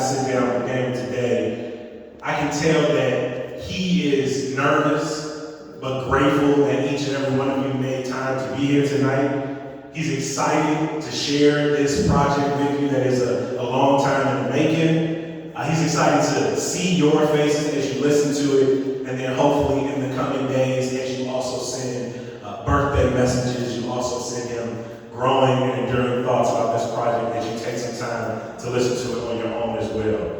sit down with Damon today, I can tell that he is nervous, but grateful that each and every one of you made time to be here tonight. He's excited to share this project with you that is a long time in the making. He's excited to see your faces as you listen to it, and then hopefully in the coming days, as you also send birthday messages, you also send him growing and enduring thoughts about this project as you take some time to listen to it on your own as well.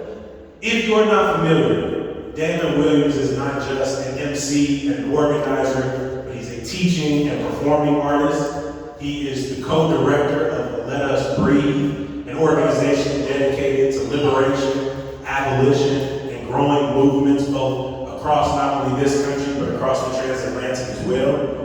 If you're not familiar, Damon Williams is not just an MC and an organizer, but he's a teaching and performing artist. He is the co-director of Let Us Breathe, an organization dedicated to liberation, abolition, and growing movements both across not only this country, but across the transatlantic as well.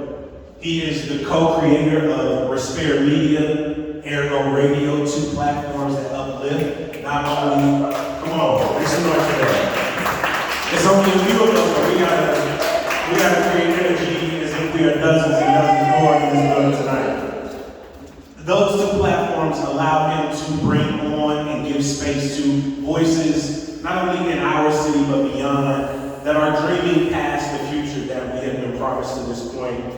He is the co-creator of Respire Media, Ergo Radio, two platforms that uplift not only, come on, make some noise for that. It's only a few of us, but we gotta create energy as if we are dozens and dozens more in this room tonight. Those two platforms allow him to bring on and give space to voices, not only in our city, but beyond, that are dreaming past the future that we have been promised to this point,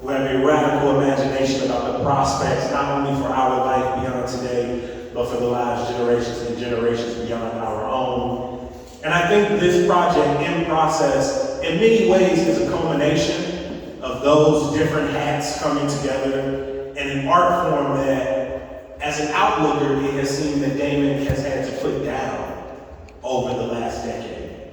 who have a radical imagination about the prospects, not only for our life beyond today, but for the lives, generations and generations beyond our own. And I think this project, in process, in many ways is a culmination of those different hats coming together in an art form that, as an outlooker, it has seemed that Damon has had to put down over the last decade.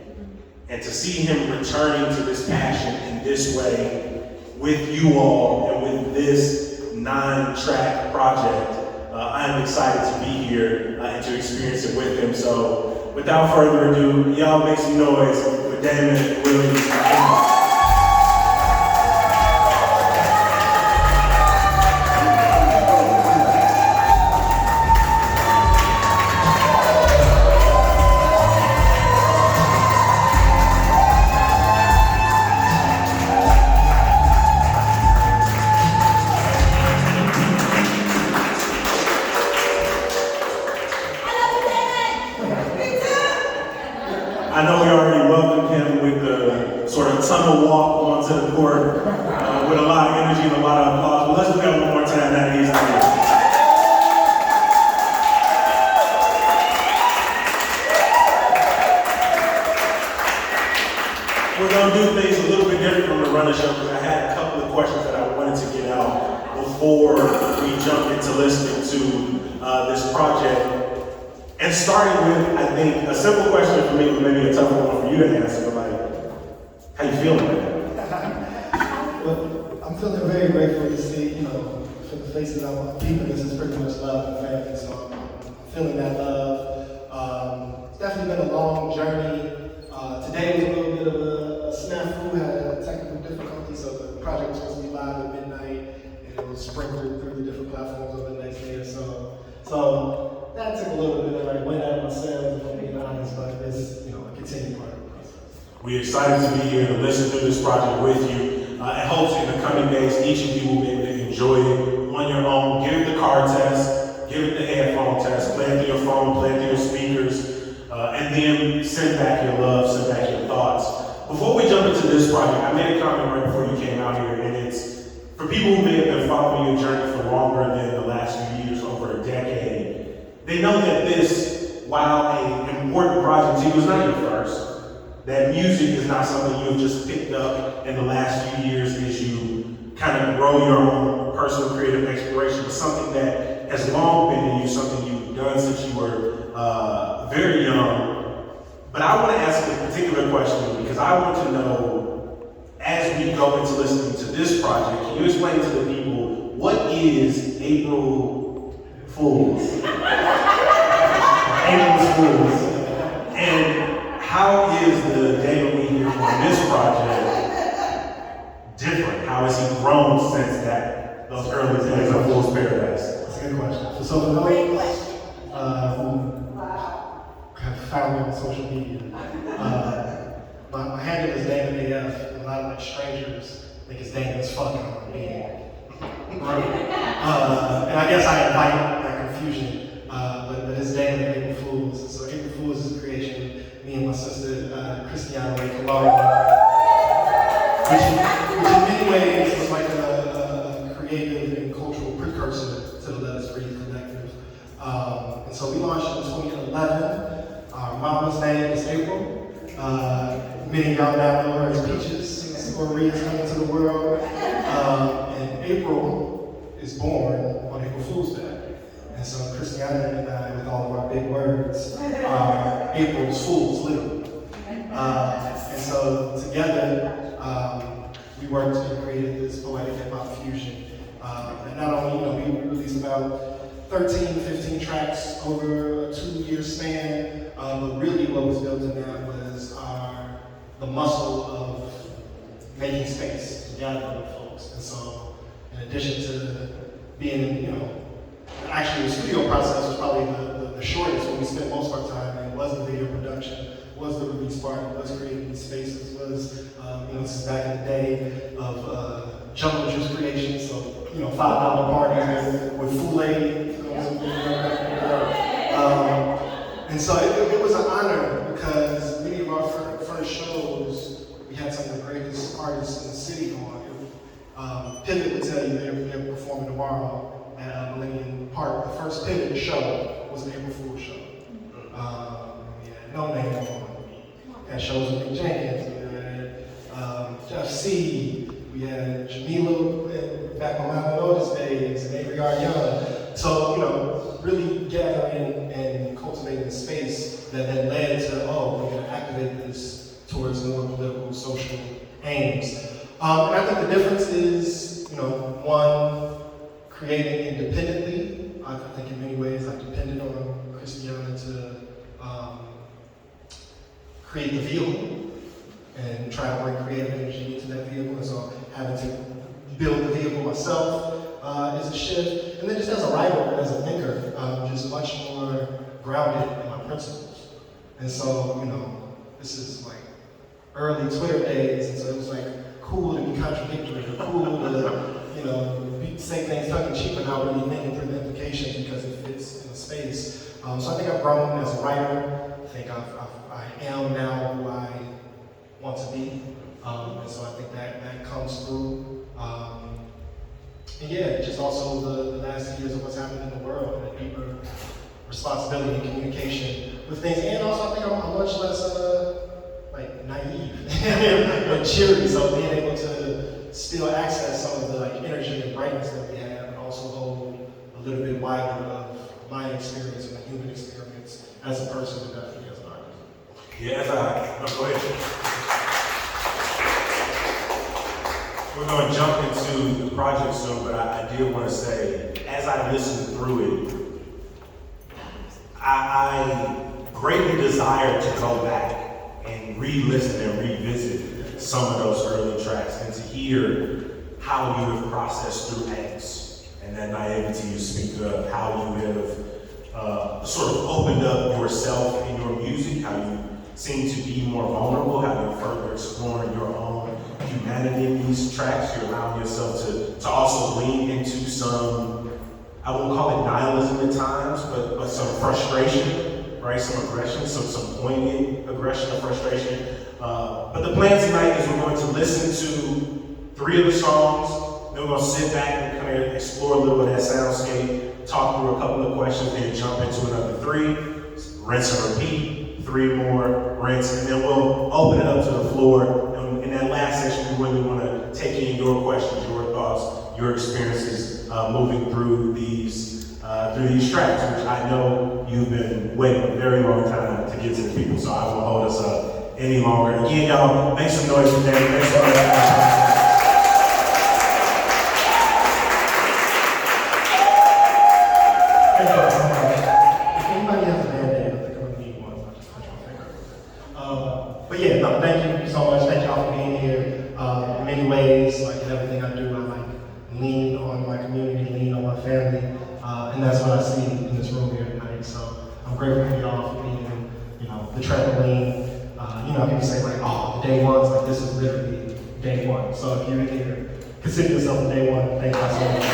And to see him returning to this passion in this way with you all and with this 9-track project, I am excited to be here and to experience it with him. So without further ado, y'all make some noise for Damon Williams. I know we already welcomed him with the sort of tunnel walk onto the court with a lot of energy and a lot of applause, but let's do that one more time, that he's here. We're going to do things a little bit different from the run of the show because I had a couple of questions that I wanted to get out before we jump into listening to this project. And starting with, I think, a simple question for me, but maybe a tough one for you to answer, but like, how you feeling right now? Well, I'm feeling very grateful to see, for the faces of my people. This is pretty much love and family, so I'm feeling that love. It's definitely been a long journey. Today was a little bit of a snafu, had a technical difficulty, so the project was supposed to be live at midnight, and it was sprinkled through the different platforms over the next day or so. So that took a little bit of like went out of myself, if I'm being honest, but it's a continued part of the process. We're excited to be here to listen to this project with you. And hopefully in the coming days, each of you will be able to enjoy it on your own. Give it the car test, give it the headphone test, play it through your phone, play it through your speakers, and then send back your love, send back your thoughts. Before we jump into this project, I made a comment right before you came out here, and it's for people who may have been following your journey for longer than the last few years, over a decade. They know that this, while an important project to you, was not your first. That music is not something you've just picked up in the last few years as you kind of grow your own personal creative exploration, but something that has long been in you, something you've done since you were very young. But I want to ask a particular question because I want to know, as we go into listening to this project, can you explain to the people what is April Fools? April's Fools. And how is the Damon we hear from this project different? How has he grown since those early days of Fool's Paradise? That's a good question. So for those who have found me on social media, my handle is Damon AF, and a lot of my strangers think it's Damon's fucking on me. And I guess I invite that confusion, but it's Damon and April Fools. So April Fools 2011. Our mama's name is April. Many of y'all now know her as Peaches since Marie is coming to the world. And April is born on April Fool's Day. And so Christiana and I, with all of our big words, are April's fools, literally. And so together, we worked and created this poetic hip-hop fusion. And not only, we released about 13, 15 tracks over a 2-year span, but really what was built in that was the muscle of making space to gather with folks. And so, in addition to being, actually the studio process was probably the shortest, when we spent most of our time, and it was the video production, was the release part, was creating these spaces, was, this is back in the day of jungle juice creation, so, $5 parties with Kool-Aid. And so it was an honor because many of our first shows, we had some of the greatest artists in the city on. Pivot would tell you they're performing tomorrow at Millennium Park. The first Pivot show was an April Fool's show. We had No Name on. We had shows with Nick Jenkins. We had Jeff C. We had Jamila back on Mount Otis days, and Avery R. Young. So, really gathering and cultivating a space that then led to, we're going to activate this towards more political, social aims. And I think the difference is, one, creating independently. I think in many ways I depended on Christiana to create the vehicle and try to bring creative energy into that vehicle. And so having to build the vehicle myself is a shift. And then just as a writer, as a thinker, just much more grounded in my principles. And so, this is like early Twitter days, and so it was like cool to be contradictory, or cool to, say things tongue-in-cheek but not really thinking through the implications because it fits in a space. So I think I've grown as a writer. I think I am now who I want to be. And so I think that comes through. And just also the last years of what's happening in the world and a deeper responsibility and communication with things. And also I think I'm much less naive and cheery. So being able to still access some of the energy and brightness that we have, and also hold a little bit wider of my experience and the human experience as a person, and definitely as an artist. Go ahead. We're going to jump into the project soon, but I did want to say, as I listened through it, I greatly desire to go back and re-listen and revisit some of those early tracks and to hear how you have processed through angst and that naivety you speak of, how you have sort of opened up yourself in your music, how you seem to be more vulnerable, how you're further exploring your own humanity in these tracks. You're allowing yourself to also lean into some, I won't call it nihilism at times, but some frustration, right? Some aggression, some poignant aggression or frustration. But the plan tonight is we're going to listen to 3 of the songs, then we're going to sit back and kind of explore a little bit of that soundscape, talk through a couple of questions, then jump into another 3, rinse and repeat, 3 more, rinse, and then we'll open it up to the floor. And in that last session, we really want to take in your questions, your thoughts, your experiences moving through these tracks, which I know you've been waiting a very long time to get to the people, so I won't hold us up any longer. Again, y'all, make some noise today. Make some noise. Thank you so much. Thank y'all for being here. In many ways, like in everything I do, I lean on my community, lean on my family, and that's what I see in this room here tonight. So I'm grateful for y'all for being, the trampoline. People say day one's this is literally day one. So if you're in here, consider yourself a day one. Thank you so much.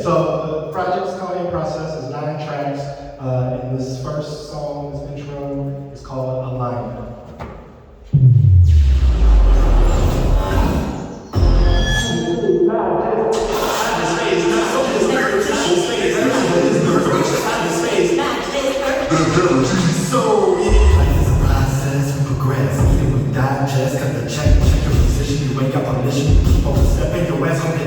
So the project's called In Process. It's 9 tracks, and this first song, this intro, is called Alignment.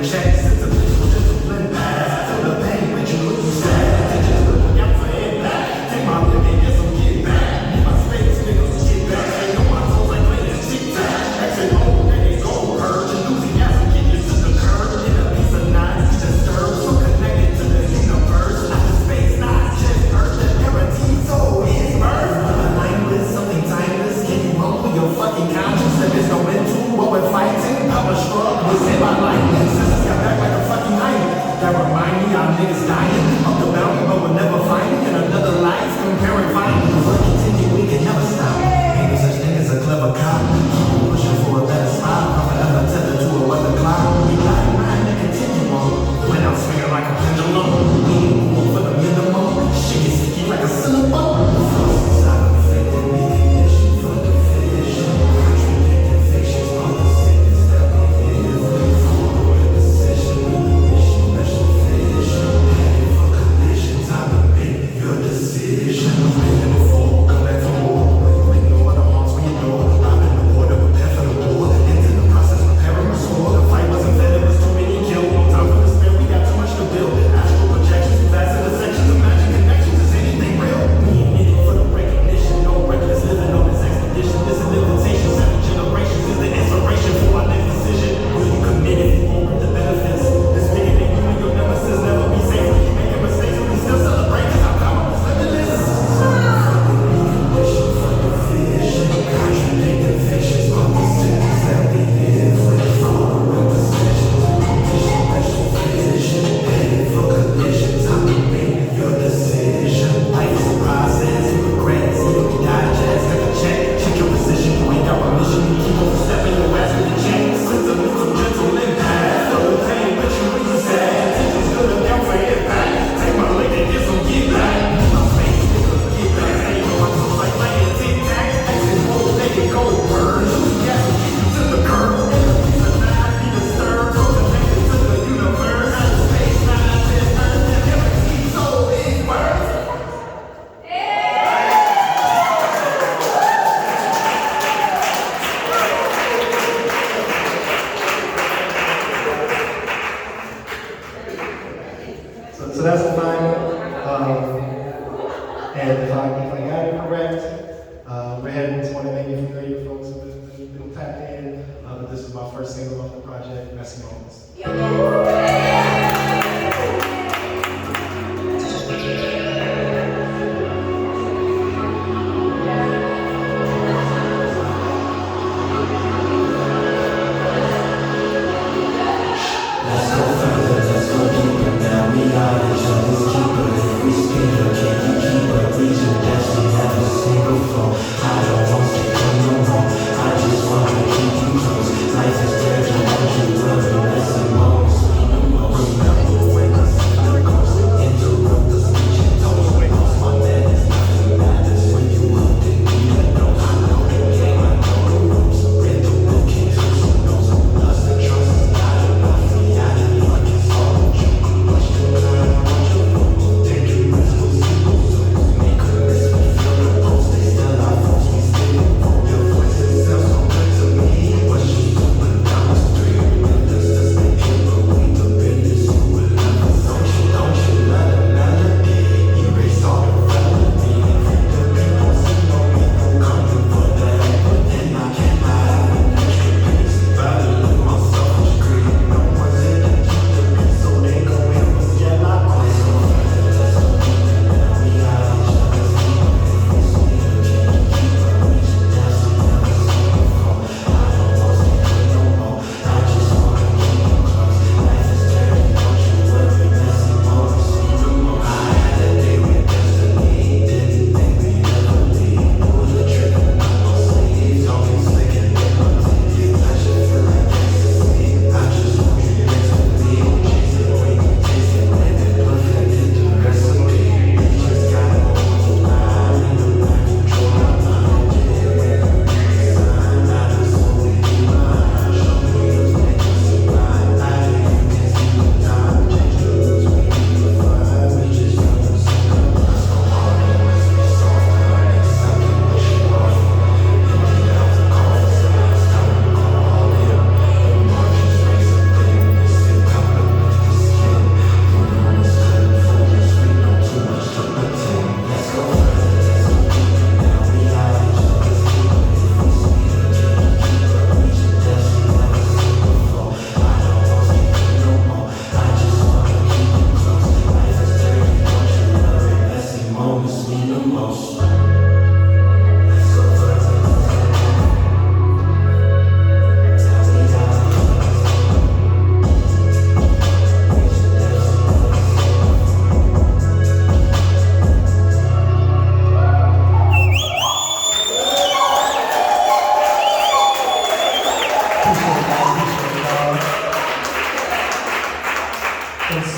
the check. Sentimental discipline pass. Feel the pain with you when you sad. They just look out for head back. Take my lick and get some get back. Need my space, niggas get back. Ain't no my toes like playing tic-tac. Exit home, let it go. Purge enthusiasm, get you to the curb. In a piece of nine, disturbed. So connected to the universe. Not the space, not just earth. The paradiso is earth. Mindless, something timeless. Can you humble your fucking conscience? That is no into what we're fighting. Power struggles in my life. Sisters got back like a fucking knife. That remind me our niggas dying. Up the bounty, but we'll never find it. In another life, comparing findings. But continue, we can never stop. Ain't no such thing as a clever cop. Keep pushing for a better spot. I'm forever tethered to a weather cloud. We got in mind to continue on. When I'm swinging like a pendulum. We ain't going for the minimum. Shit gets sticky like a syllable. So that's the final. And if I got it correct, we're heading into one of the maybe familiar folks who have been tapped in. But this is my first single off the project, Messy Moments. Life is there, don't you love me, that's a moment.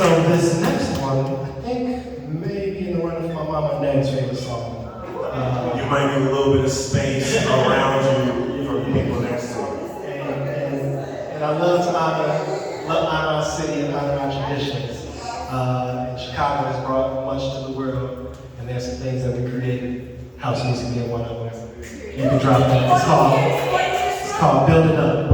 So this next one, I think, may be in the run of my mom and dad's favorite song. You might need a little bit of space around you for the people next to you. And I love to honor our city and honor our traditions. And Chicago has brought much to the world, and there's some things that we created, house music being one of them. You can drop that. It's called Build It Up.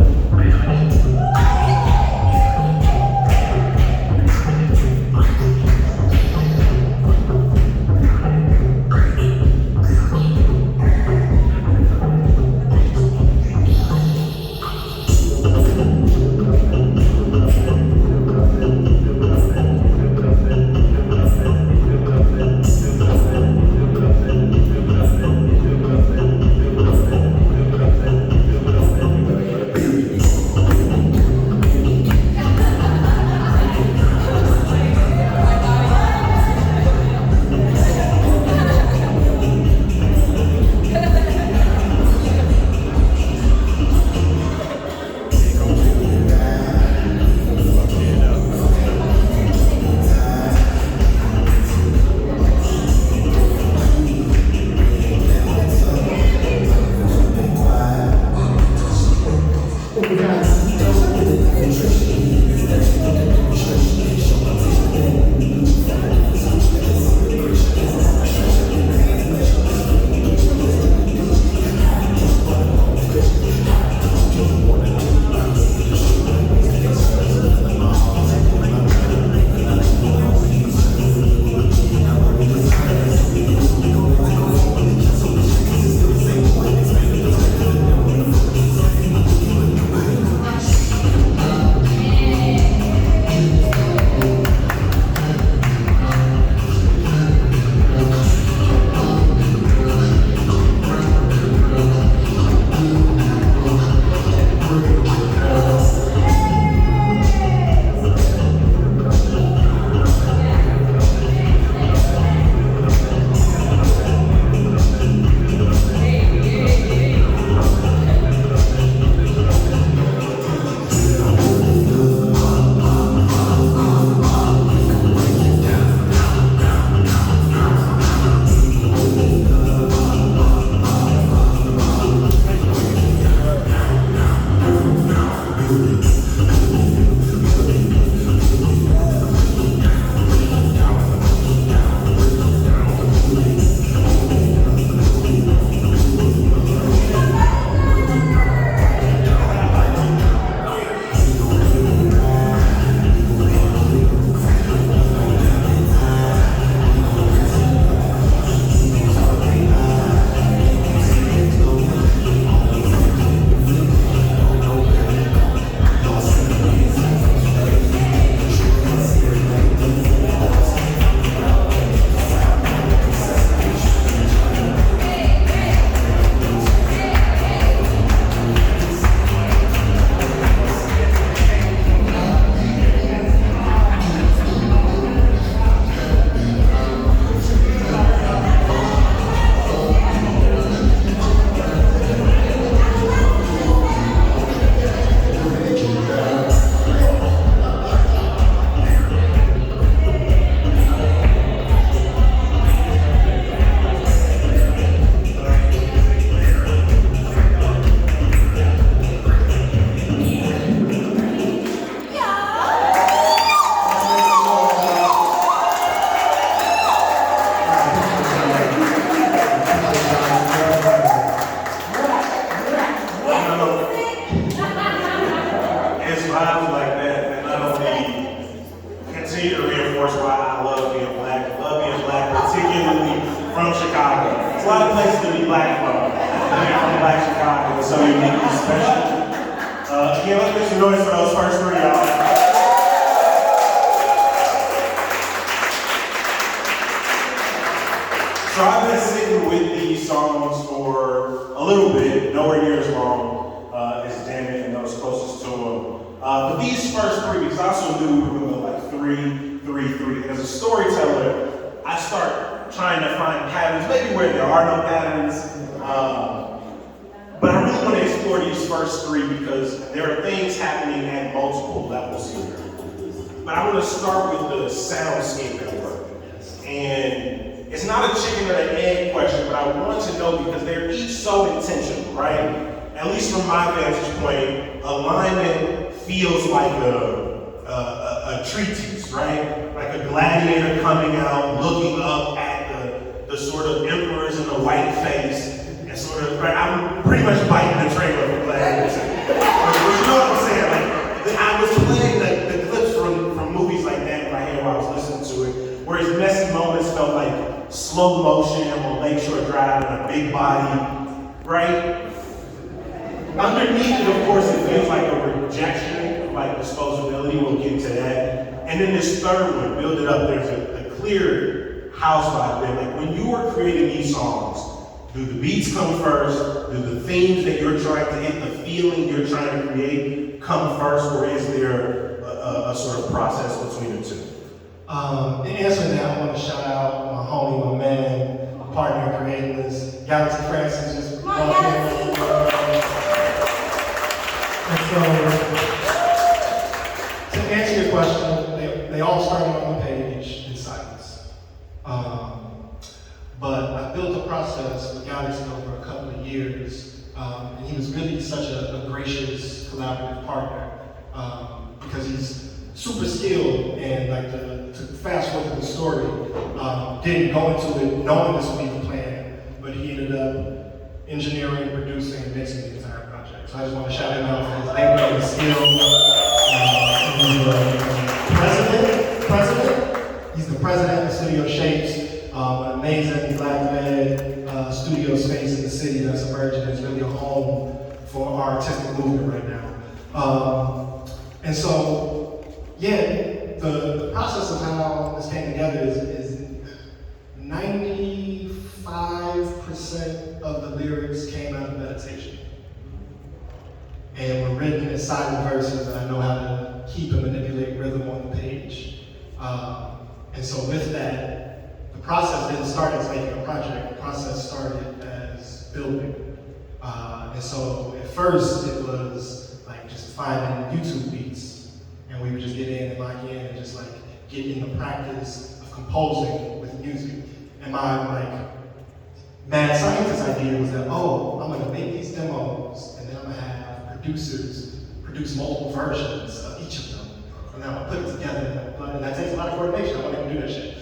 from Chicago. It's a lot of places to be black from. Being from Black Chicago is so uniquely special. Again, let's make some noise for those first three, y'all. So I've been sitting with these songs for a little bit, nowhere near as long as Damon and those closest to him. But these first three, because I also knew we were going to go like 3, 3, 3. And as a storyteller, I start trying to find patterns, maybe where there are no patterns. But I really want to explore these first three because there are things happening at multiple levels here. but I want to start with the soundscape at work. And it's not a chicken or an egg question, but I want to know because they're each so intentional, right? At least from my vantage point, alignment feels like a treatise, right? Like a gladiator coming out, looking up at the sort of emperors in the white face, and sort of, right? I'm pretty much biting the trailer for gladiators. But you know what I'm saying? Like, I was playing the clips from movies like that in my head while I was listening to it, where his messy moments felt like slow motion on Lakeshore Drive and a big body, right? Underneath it, of course, it feels like a rejection of like disposability. We'll get to that. And then this third one, build it up, there's a clear house vibe there. Like when you are creating these songs, do the beats come first? Do the themes that you're trying to hit, the feeling you're trying to create come first? Or is there a sort of process between the two? In answering that, I want to shout out my homie, my man, my partner in creating this, Galaxy Francis, just walked in. And so, to answer your question, they all started on the page in silence. But I built a process with Galaxy over a couple of years, and he was really such a gracious, collaborative partner, because he's super skilled, and like to fast forward the story, didn't go into it knowing this would be the plan, but he ended up engineering, producing, and mixing the entire project. So I just want to shout him out for his labor and his skill. He's the president of Studio Shapes, an amazing black-led studio space in the city that's emerging. It's really a home for our artistic movement right now. And so, yeah, the process of how this came together is 95% of the lyrics came out of meditation. And were written as silent verses, and I know how to keep and manipulate rhythm on the page. And so with that, the process didn't start as making a project, the process started as building. And so at first it was like just finding YouTube beats, and we would just get in and lock in and just like get in the practice of composing with music. And my like mad scientist idea was that, oh, I'm gonna make these demos and then I'm gonna have producers produce multiple versions of each of them. And then I'm gonna put it together, and that takes a lot of coordination. I won't even do that shit.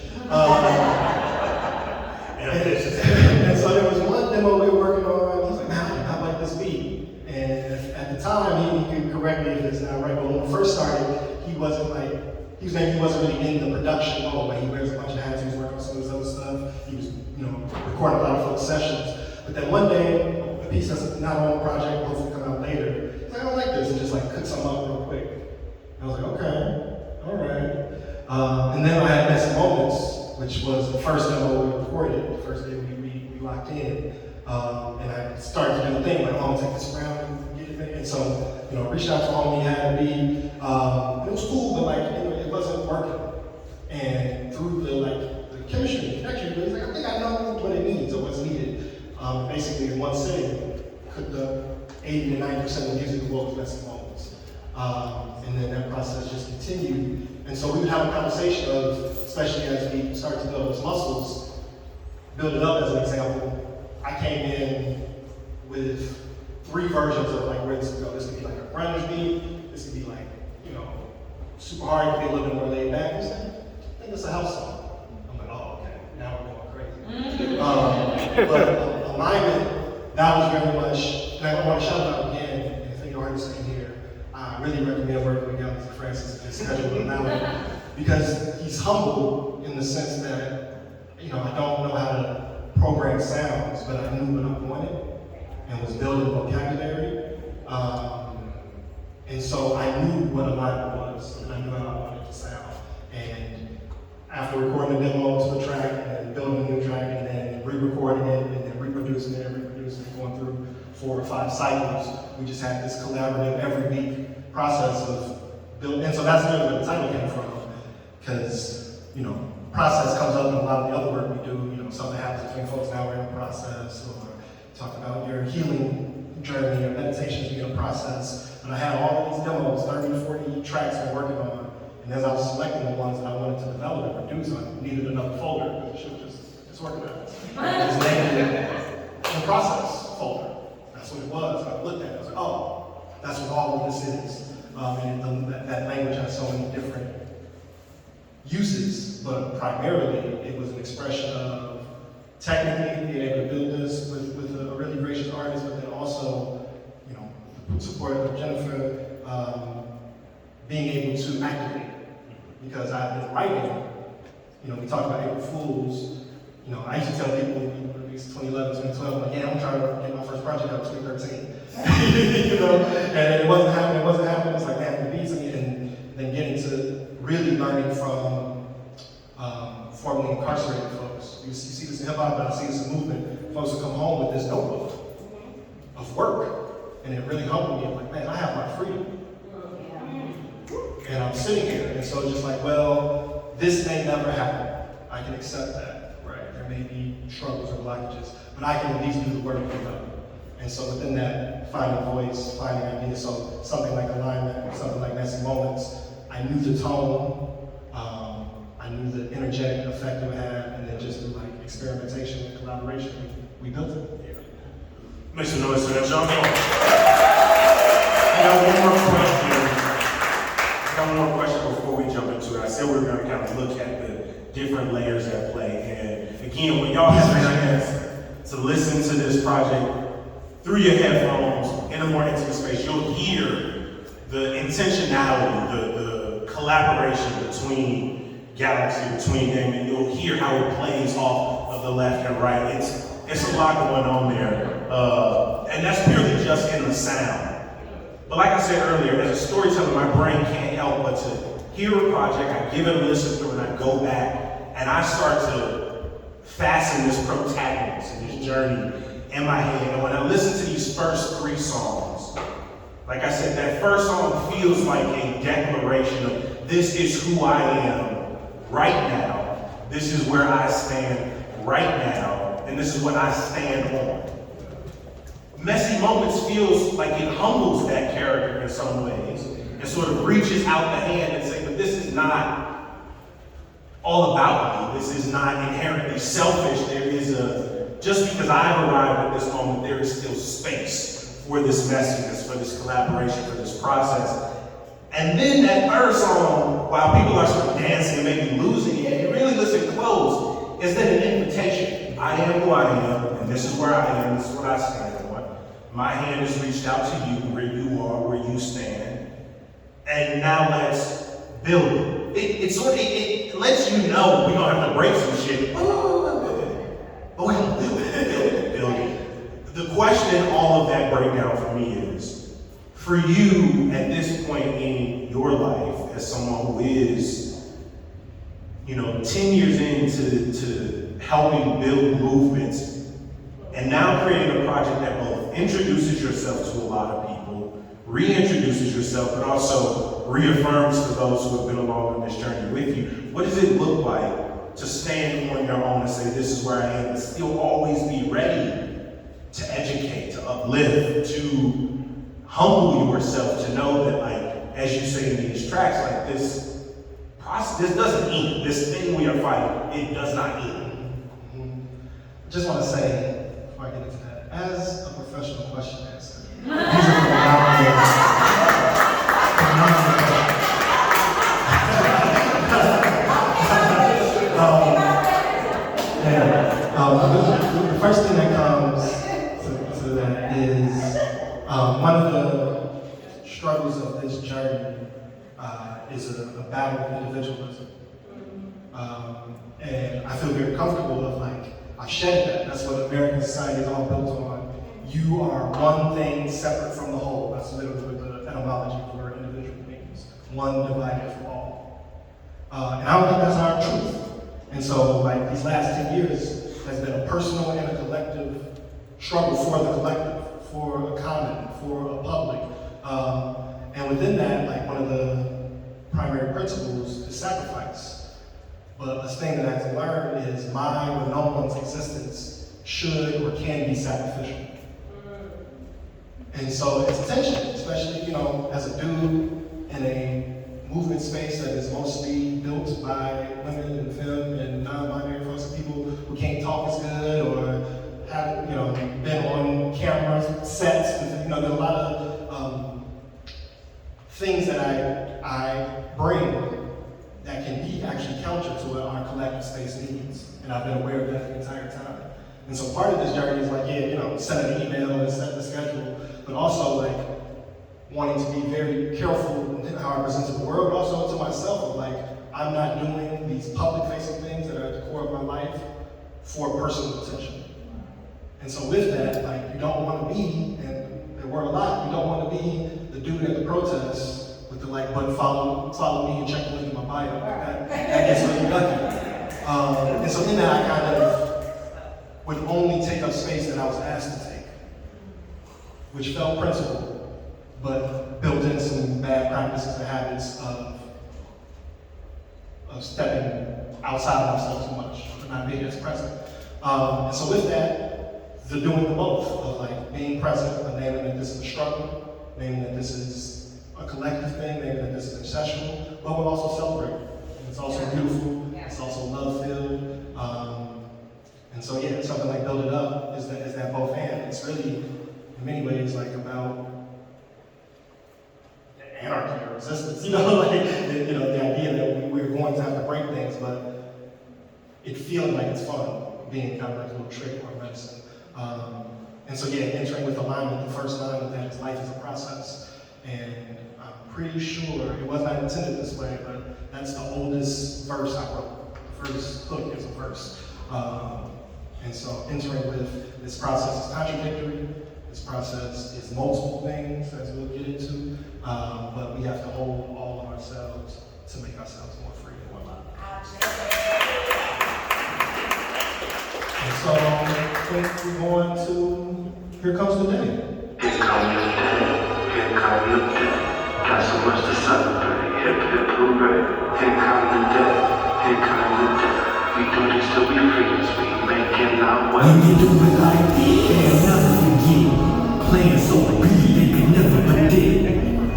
And so there was one demo we were working on, and he's like, man, I like this beat. And at the time, he could correct me if it's not right, but when we first started, he wasn't really in the production mode. Like he wears a bunch of hats, he was working on some of his other stuff. He was, recording a lot of folk sessions. But then one day, a piece that's not on the project, will hopefully come out later. He's like, I don't like this, and just like cook something up real quick. And I was like, okay, all right. And then I had Messy Moments, which was the first demo we recorded, the first day we locked in. And I started to do the thing, like, oh, take this around and get it. And so, reached out to homie, had a beat. It was cool, but like, it wasn't working. And through the chemistry, the connection, he was like, I think I know what it needs or what's needed. Basically, in one sitting, cooked up 80 to 90% of the music of what was Messy Moments. And then that process just continued. And so we would have a conversation of, especially as we start to build those muscles, build it up as an example. I came in with 3 versions of like where this could go. This could be like a grunge beat, this could be like, super hard, it could be a little bit more laid back. I think it's a house song. I'm like, oh, okay, now we're going crazy. But alignment, that was very much, and I want to shout out again, and if any artists in here, I really recommend working with Galaxy Francis and schedule alignment, because he's humble in the sense that, I don't know how to program sounds, but I knew what I wanted and was building vocabulary. And so I knew what alignment was, and I knew how I wanted it to sound. And after recording the demo to a track, and then building a new track, and then re-recording it, and then reproducing it, going through 4 or 5 cycles, we just had this collaborative every week process of building. And so that's really where the title came from, because, process comes up in a lot of the other work we do. Something happens between folks, now we're in a process, or talk about your healing journey or meditations being a process. And I had all these demos, 30 to 40 tracks I'm working on, And as I was selecting the ones that I wanted to develop and produce, I needed another folder because it should just disorganized. I just named it the process folder. That's what it was. I looked at it, I was like, oh, that's what all of this is. That language has so many different uses, but primarily it was an expression of technically being able to build this with a really gracious artist, but then also, you know, the support of Jennifer, being able to activate. Because I've been writing, you know, we talked about April Fools. You know, I used to tell people, at least 2011, 2012, like, yeah, I'm trying to get my first project out in 2013. You know, and it wasn't happening. It's like, man, the beats, and then getting to really learning from formerly incarcerated folks. You see this in hip hop, but I see this in movement. Folks will come home with this notebook of work, and it really humbled me. I'm like, man, I have my freedom. And I'm sitting here, and so it's just like, well, this may never happen. I can accept that, right? There may be struggles or blockages, but I can at least do the work with them. And so within that, finding voice, finding ideas, so something like Alignment, something like Messy Moments, I knew the tone, I knew the energetic effect it would have, and then just through like experimentation and collaboration, we built it. Yeah. Make some noise for that, John. One more question before we jump into it. I said we were going to kind of look at the different layers at play. And again, when y'all have a chance to listen to this project through your headphones in a more intimate space, you'll hear the intentionality, the collaboration between Galaxy, between Damon. You'll hear how it plays off of the left and right. It's a lot going on there. And that's purely just in the sound. But like I said earlier, as a storyteller, my brain can't help but to hear a project, I give it a listen through, and I go back, and I start to fasten this protagonist and this journey in my head. And when I listen to these first 3 songs, like I said, that first song feels like a declaration of this is who I am right now, this is where I stand right now, and this is what I stand on. Messy Moments feels like it humbles that character in some ways and sort of reaches out the hand and say, but this is not all about me. This is not inherently selfish. There is just because I've arrived at this moment, there is still space for this messiness, for this collaboration, for this process. And then that third song, while people are sort of dancing and maybe losing it, you really listen close, is then an invitation. I am who I am, and this is where I am, this is what I stand on. My hand has reached out to you where you are, where you stand. And now let's build it. It lets you know we don't have to break some shit. But we don't do it. Build it. The question in all of that breakdown for me is, for you at this point in your life, as someone who is, 10 years into helping build movements, and now creating a project that both introduces yourself to a lot of people, reintroduces yourself, but also reaffirms to those who have been along on this journey with you. What does it look like to stand on your own and say, this is where I am, but still always be ready to educate, to uplift, to humble yourself, to know that, like, as you say in these tracks, like this process, this doesn't end. This thing we are fighting, it does not end. I just want to say, before I get into that, as a professional question answer, these are the first thing that comes to that is one of the struggles of this journey is a battle of individualism. And I feel very comfortable of I've shed that. That's what American society is all built on. You are one thing separate from the whole. That's literally what the etymology for individual means. One divided from all. And I don't think that's our truth. And so these last 10 years has been a personal and a collective struggle for the collective, for a common, for a public. And within that, one of the primary principles is sacrifice. But a thing that I had to learn is my or no one's existence should or can be sacrificial. And so it's a tension, especially, as a dude in a movement space that is mostly built by women in film and non-binary folks, and people who can't talk as good or have, been on camera sets. There's a lot of things that I bring that can be actually counter to what our collective space needs. And I've been aware of that the entire time. And so part of this journey is send an email and set the schedule, but also wanting to be very careful in how I present to the world, but also to myself of I'm not doing these public facing things that are at the core of my life for personal attention. And so with that, you don't want to be, and there were a lot, you don't want to be the dude at the protest with the button follow me and check the link in my bio. That gets really yucky. And so in that I kind of would only take up space that I was asked to take, which felt principled, but built in some bad practices and habits of stepping outside of myself too much, and not being as present. And so with that, the doing the both of being present, but naming that this is a struggle, naming that this is a collective thing, naming that this is ancestral, but we're also celebrating. And it's also beautiful, it's also love-filled. And so something like Build It Up is that both and. It's really, in many ways, about anarchy or resistance, the idea that we're going to have to break things, but it feels like it's fun, being kind of a little trick or medicine. And so entering with alignment, the first line of that is life is a process. And I'm pretty sure, it was not intended this way, but that's the oldest verse I wrote. The first hook is a verse. And so entering with this process is contradictory, this process is multiple things, as we'll get into, but we have to hold all of ourselves to make ourselves more free and more alive. And so I think we're going to, here comes the day. Here comes the day, here comes the day. Got so much to celebrate, hip hip hooray. Here comes the day, here comes the day. We do this till we free as we making our way. When you do it like this, there's nothing you get. Playing so big, they can never predict.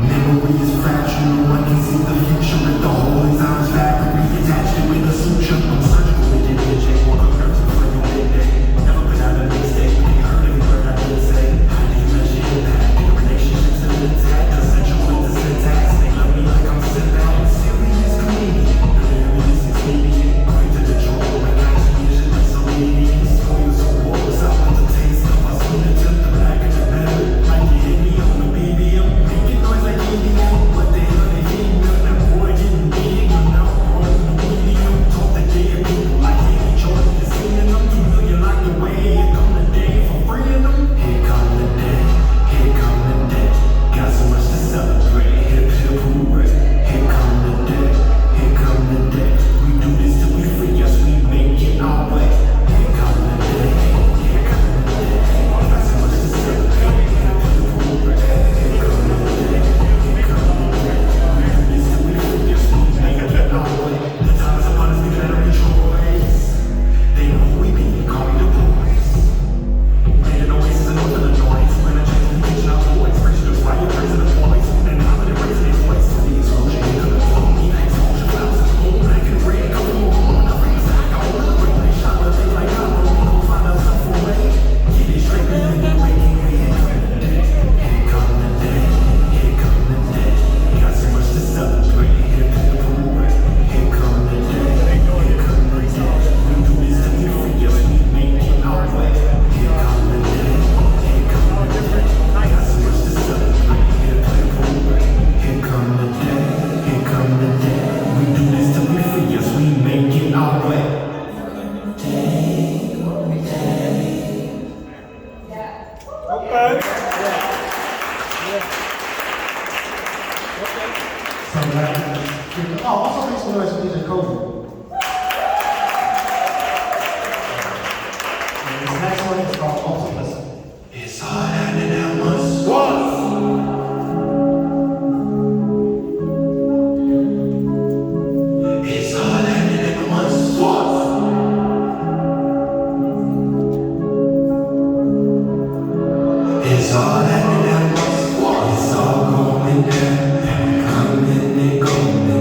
Memory is fractional, I can see the future with the whole exams factory attached to with a suture. I'm surgical with it, bitch, ain't one of her for your big day. Never put out a mixtape, they heard every word I did say. How do you measure impact? The relationship's still intact, essential with the syntax. They love me like I'm sitting out in serious comedian. Delirious expedient, going to the drawer, like I see it, so median. Spoils of wars, I want the taste of my sweet attempt to back in the belly. Like you hit me on the BBM, making noise like EDM. What the hell they hitting up? That boy getting big, I'm now on the medium. Talk the dead people like Eddie Jordan is seeing them. Familiar like the way it come the day for freeing them. Here come the day, here come the day. Got so much to celebrate, hip hip hooray. Here come the day, here come the day. We do this till we free, yes we make it our way. Here come the day, here come the day. Got so much to celebrate, hip hip hooray. Here come the day, here come the day. We do this till we free, yes we make it our way. The time is upon us, we better rejoice. They know who we be, call me the boys. Made an oasis in North Illinois. When I change the kitchen, our boys. Preaching the fire, praising the boys. And I'm gonna raise their voice. The explosion, you couldn't phone me. Exposure, flowers, and gold. Black and red, come on. The rings I go. Bring they shot with a face like I know. We gon' find out some way. Get it straight, and then making way. Here come the day. Here come the day. Got so much to celebrate. Hip hip hooray. Here come the day. Here come the day. We do this till we free. Yes, we make it our way. Here come the day. Here come the day. Got so much to celebrate. Hip hip hooray. Here come the day. Here come the day. We do this till we free. Yes, we make it our way. Also make some noise for DJ Kobe. And this next one is called Multiplicity. It's all happening at once. It's all happening at once. It's all happening at once. It's all going down. Coming and going.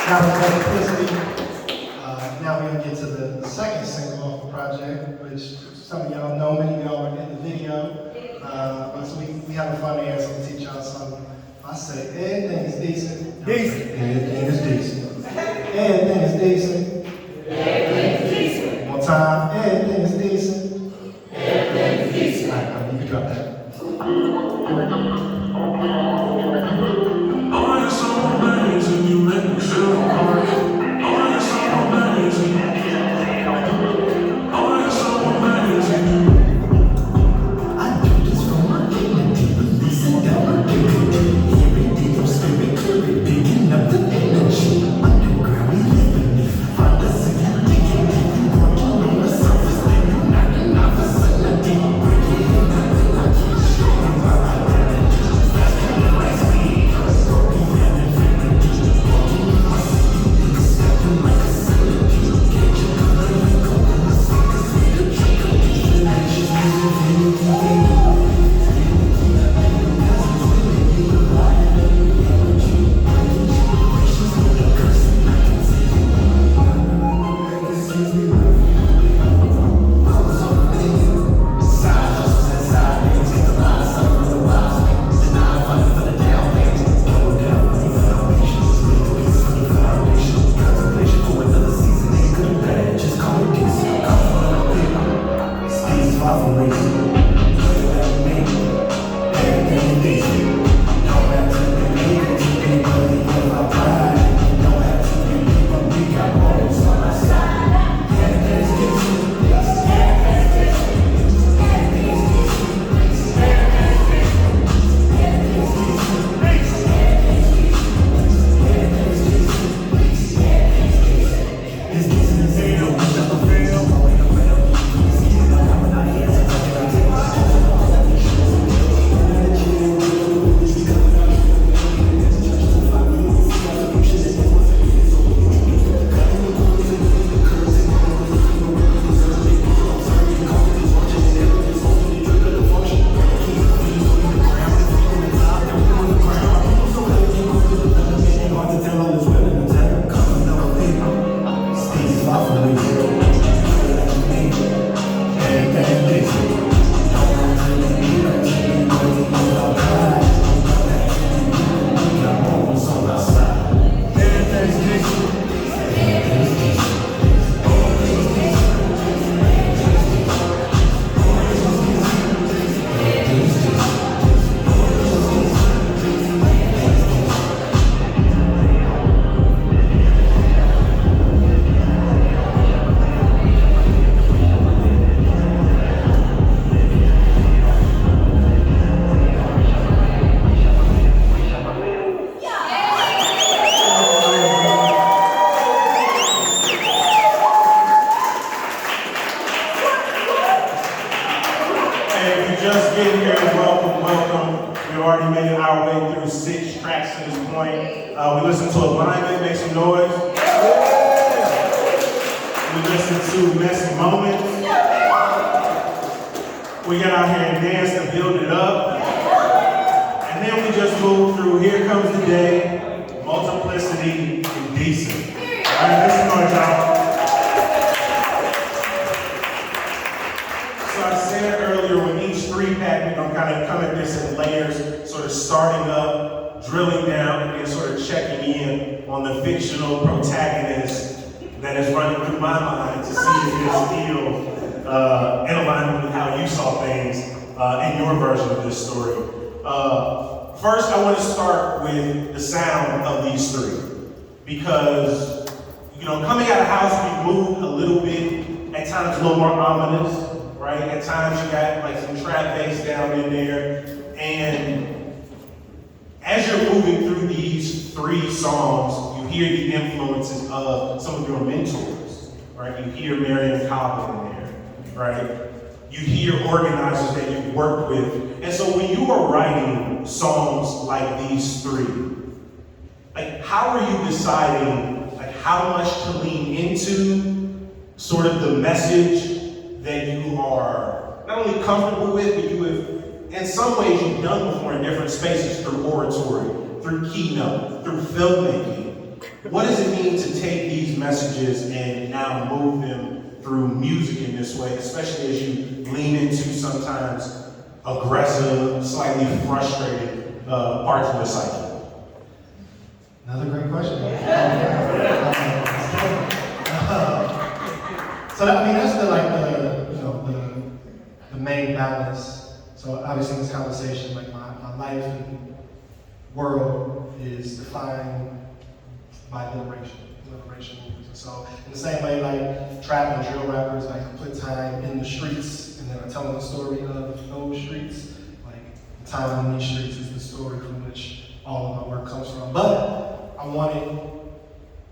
That was Multiplicity. Now we're gonna get to the second single off the project, which some of y'all know, many of y'all were in the video. But so we have a fun here, so we teach y'all something. I say, everything is decent. Decent. Everything is decent. Everything is decent. Everything is decent. One more time, everything is decent. Everything is decent. All right, you can drop that. Oh, you're so amazing, you make me feel alright. Oh, you're so amazing. Oh, you're so amazing. I do this for my dignity, releasing down my dignity. Everything your spirit could be picking up the energy. Underground, we live beneath. Find us again, digging deep. Working on the surface, then you're knocking off a sanity. Breaking it down, and I can't show you my identity. That's kind of like me. Broken and infinity. Walking in my city, stepping like a sanity. Can't you color me, go in the circus with the trick of these dimensions. Anything. Just getting here, welcome, welcome. We already made our way through 6 tracks to this point. We listened to Alignment, Make Some Noise. We listened to Messy Moments. We got out here and danced to build it up. And then we just moved through Here Comes the Day, Multiplicity, and Decent. All right, make some noise, y'all. So I said earlier, with each 3-pack, we're gonna kind of come at this in layers, sort of starting up, drilling down, and then sort of checking in on the fictional protagonist that is running through my mind to see if it's still in alignment with how you saw things in your version of this story. First, I want to start with the sound of these 3, because coming out of house, we moved a little bit, at times a little more ominous. Right? At times you got like some trap bass down in there. And as you're moving through these 3 songs, you hear the influences of some of your mentors, right? You hear Marion Cobb in there, right? You hear organizers that you've worked with. And so when you are writing songs like these 3, like how are you deciding like how much to lean into sort of the message that you are not only comfortable with, but you have, in some ways, you've done before in different spaces through oratory, through keynote, through filmmaking, what does it mean to take these messages and now move them through music in this way, especially as you lean into sometimes aggressive, slightly frustrated parts of the cycle? Another great question. So that, I mean, that's the main balance. So obviously in this conversation, like my life and world is defined by liberation movements. And so in the same way, like trap and drill rappers, like put time in the streets and then are telling the story of those streets. Like the time in these streets is the story from which all of my work comes from. But I wanted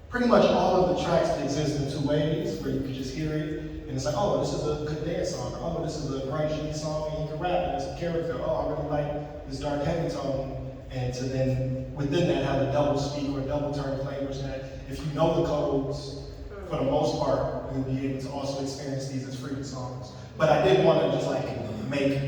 pretty much all of the tracks to exist in two ways, where you could just hear it, and it's like, oh, this is a good dance song, or oh, this is a grungy song, and you can rap, and it's a character, oh, I really like this dark heavy tone, and to then, within that, have a double speak or double turn language that, if you know the codes, for the most part, you'll be able to also experience these as freedom songs. But I didn't want to just like make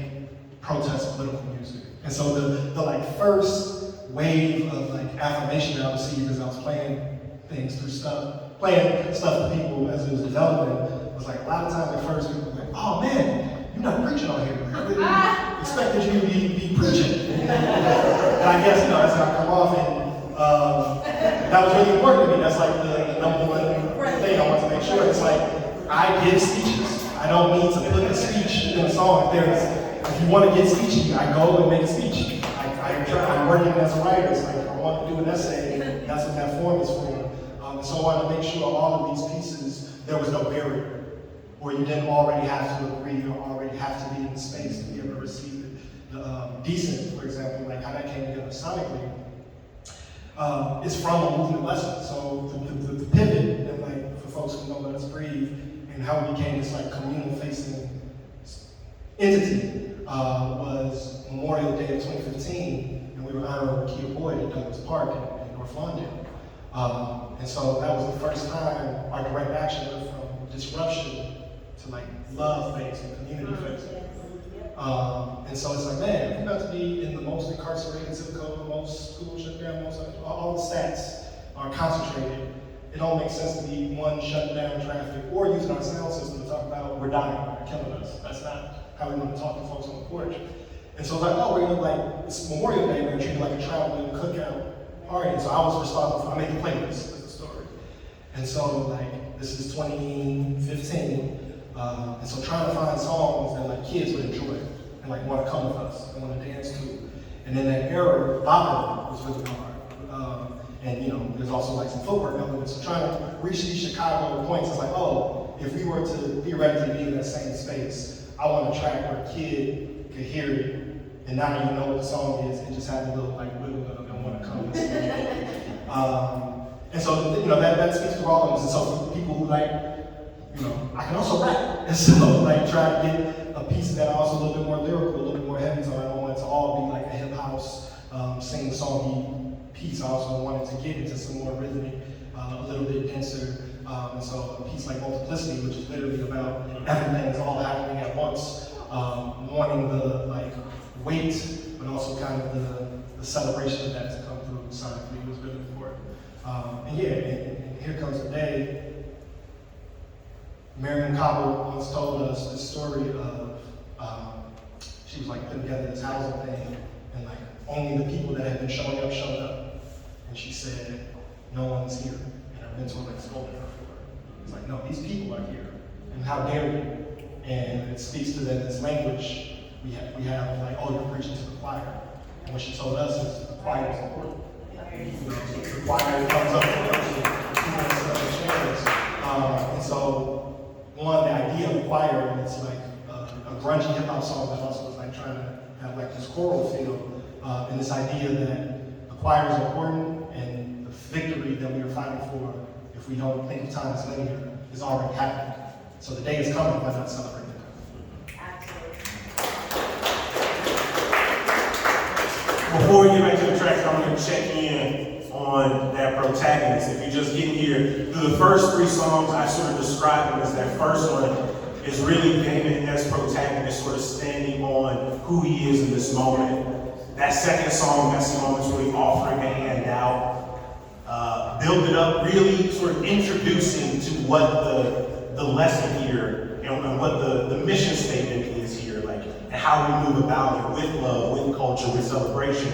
protest political music. And so the like first wave of like affirmation that I received as I was playing things through stuff, playing stuff to people as it was developing, was like a lot of times at first people were like, oh man, you're not preaching on here. I really expected you to be preaching. And I guess, that's how I come off, and that was really important to me. That's like the number one thing I want to make sure. It's like, I give speeches. I don't need to put a speech in a song. If you want to get speechy, I go and make a speech. I'm working as a writer. It's like, I want to do an essay, that's what that form is for. So I want to make sure all of these pieces, there was no barrier, or you didn't already have to agree or already have to be in the space to be able to receive it. Decent, for example, like how that came together sonically, is from a movement lesson. So the pivot, and like for folks who know Let Us Breathe, and how it became this like communal facing entity, was Memorial Day of 2015, and we were honoring Kia Boyd at Douglas Park in North London. And so that was the first time our direct action went from disruption to like love-based and community-based. And so it's like, man, if you're about to be in the most incarcerated zip code, most schools shut down, all the stats are concentrated. It don't make sense to be one, shutting down traffic, or using our sound system to talk about we're dying, they're killing us. That's not how we want to talk to folks on the porch. And so it's like, oh, we're gonna like, it's Memorial Day, we're gonna treat it like a traveling cookout party. And so I was responsible for, I made the playlist as a story. And so like, this is 2015. And so trying to find songs that like kids would enjoy and like want to come with us and want to dance to. And in that era, bopping was really hard. And there's also like some footwork elements. So trying to reach these Chicago points, it's like, oh, if we were to theoretically be in that same space, I want a track where a kid could hear it and not even know what the song is and just have a little like wiggle and want to come and sing. And so that speaks to all of us. And so for people who like, I can also rap. And so like try to get a piece that also a little bit more lyrical, a little bit more heavy tone. I don't want it to all be like a hip house sing-songy piece. I also wanted to get into some more rhythmic, a little bit denser. And so a piece like Multiplicity, which is literally about everything is all happening at once, wanting the like weight, but also kind of the celebration of that to come through sonically was really important. And here comes the day. Marion Cobble once told us this story of, she was like putting together this housing thing, and like only the people that had been showing up showed up. And she said, no one's here. And her mentor like scolded her for it. It's like, no, these people are here. And how dare you? And it speaks to that this language we have like, oh, you're preaching to the choir. And what she told us is the choir is important. The choir comes up and and so one, the idea of choir, and it's like a grungy hip hop song that also is like trying to have like this choral feel, and this idea that the choir is important and the victory that we are fighting for, if we don't think of time as linear, is already happening. So the day is coming, why not celebrate it? Before we get back to the tracks, I'm going to check in on that protagonist. If you're just getting here, through the first three songs, I sort of described them as that first one is really Damon as protagonist, sort of standing on who he is in this moment. That second song, Messy Moment's really offering a hand out, build it up, really sort of introducing to what the lesson here, and what the mission statement is here, like, and how we move about it with love, with culture, with celebration.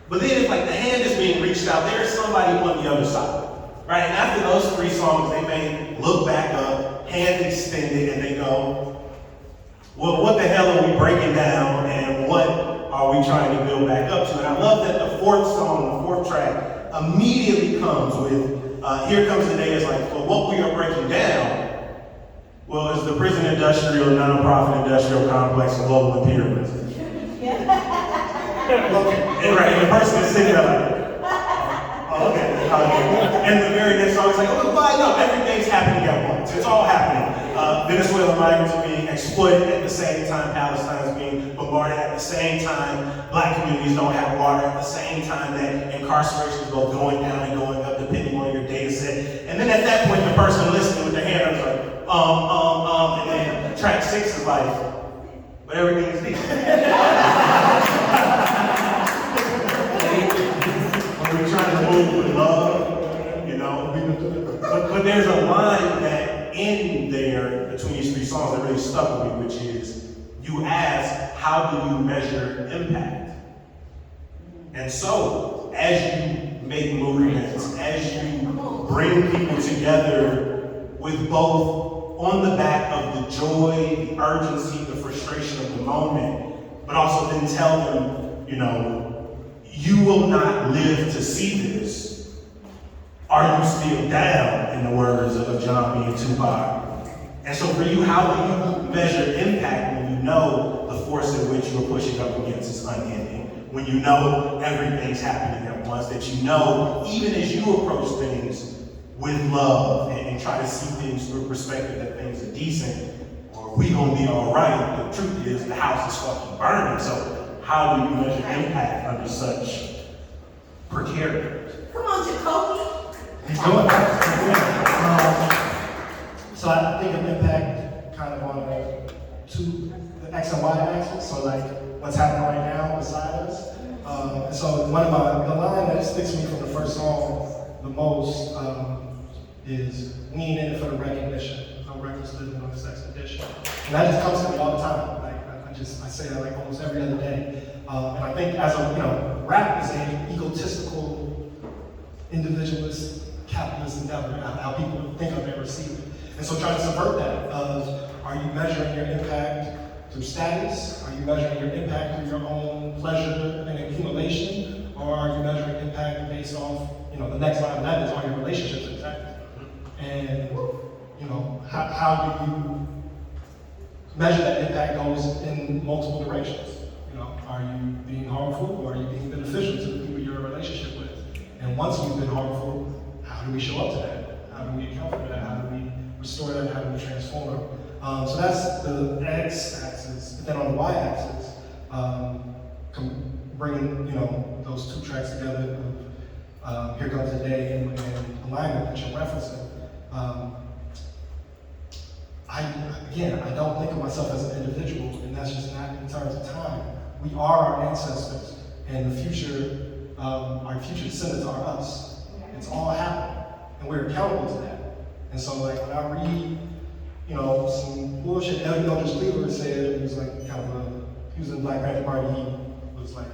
But then it's like the hand is being reached out, there's somebody on the other side, right? And after those 3 songs, they may look back up, hand extended, and they go, well, what the hell are we breaking down, and what are we trying to build back up to? And I love that the 4th song, the 4th track, immediately comes with, Here Comes the Day. Is like, well, what we are breaking down, well, is the prison industrial, nonprofit industrial complex, and global imperialism. And right, and the person is sitting there like, oh, okay. And the very next song is like, oh, well, no, everything's happening at once. It's all happening. Venezuelan migrants are being exploited at the same time. Palestine is being bombarded at the same time. Black communities don't have water at the same time. That incarceration is both going down and going up depending on your data set. And then at that point, the person listening with their hand is like, and then track 6 is like, but everything is decent. When we're trying to move with love, you know, but there's a line that in there between these 3 songs that really stuck with me, which is, you ask, how do you measure impact? And so, as you make movements, as you bring people together with both on the back of the joy, the urgency, the frustration of the moment, but also then tell them, you know, you will not live to see this. Are you still down, in the words of John B. and Tupac? And so for you, how do you measure impact when you know the force in which you're pushing up against is unending? When you know everything's happening at once, that you know, even as you approach things with love and try to see things through a perspective that things are decent, or we gonna be all right, the truth is the house is fucking burning. So how do you measure impact under such precarity? Come on, Jacoby. He's doing that. So I think of impact kind of on the X and Y axis, so like what's happening right now beside us. So the line that sticks with me from the first song the most is, we ain't in it for the recognition, no reckless living on this expedition. And that just comes to me all the time. Like I say that like almost every other day. And I think as a, rap is an egotistical, individualist, capitalist endeavor, how people think of it and receive it. And so trying to subvert that of, are you measuring your impact through status? Are you measuring your impact through your own pleasure and accumulation? Or are you measuring impact based off, the next line of that is, are your relationships intact? And, how do you measure that impact goes in multiple directions? Are you being harmful or are you being beneficial to the people you're in a relationship with? And once you've been harmful, how do we show up to that? How do we account for that? How do we restore that? How do we transform? So that's the X-axis. But then on the Y-axis, bringing those 2 tracks together of Here Comes the Day and Alignment that you're referencing. I don't think of myself as an individual, and that's just not in terms of time. We are our ancestors, and the future, our future descendants are us. It's all happening, and we're accountable to that. And so, like, when I read, some bullshit Eldridge Cleaver said, he was like he was in the Black Panther Party, he was like,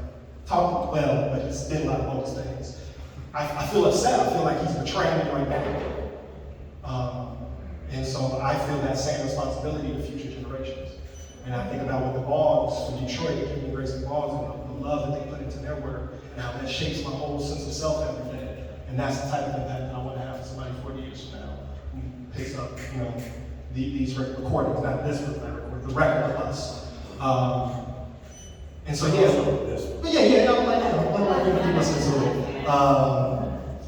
talking well, but just did a lot of bogus things. I feel upset, I feel like he's betraying me right now. And so I feel that same responsibility to future generations. And I think about what the Boggs from Detroit, the Human Grace and Boggs, and the love that they put into their work, and how that shapes my whole sense of self every day. And that's the type of impact that I want to have for somebody 40 years from now, who picks up, these recordings, not this book, that record, the record of us. And so I'm like listen to it.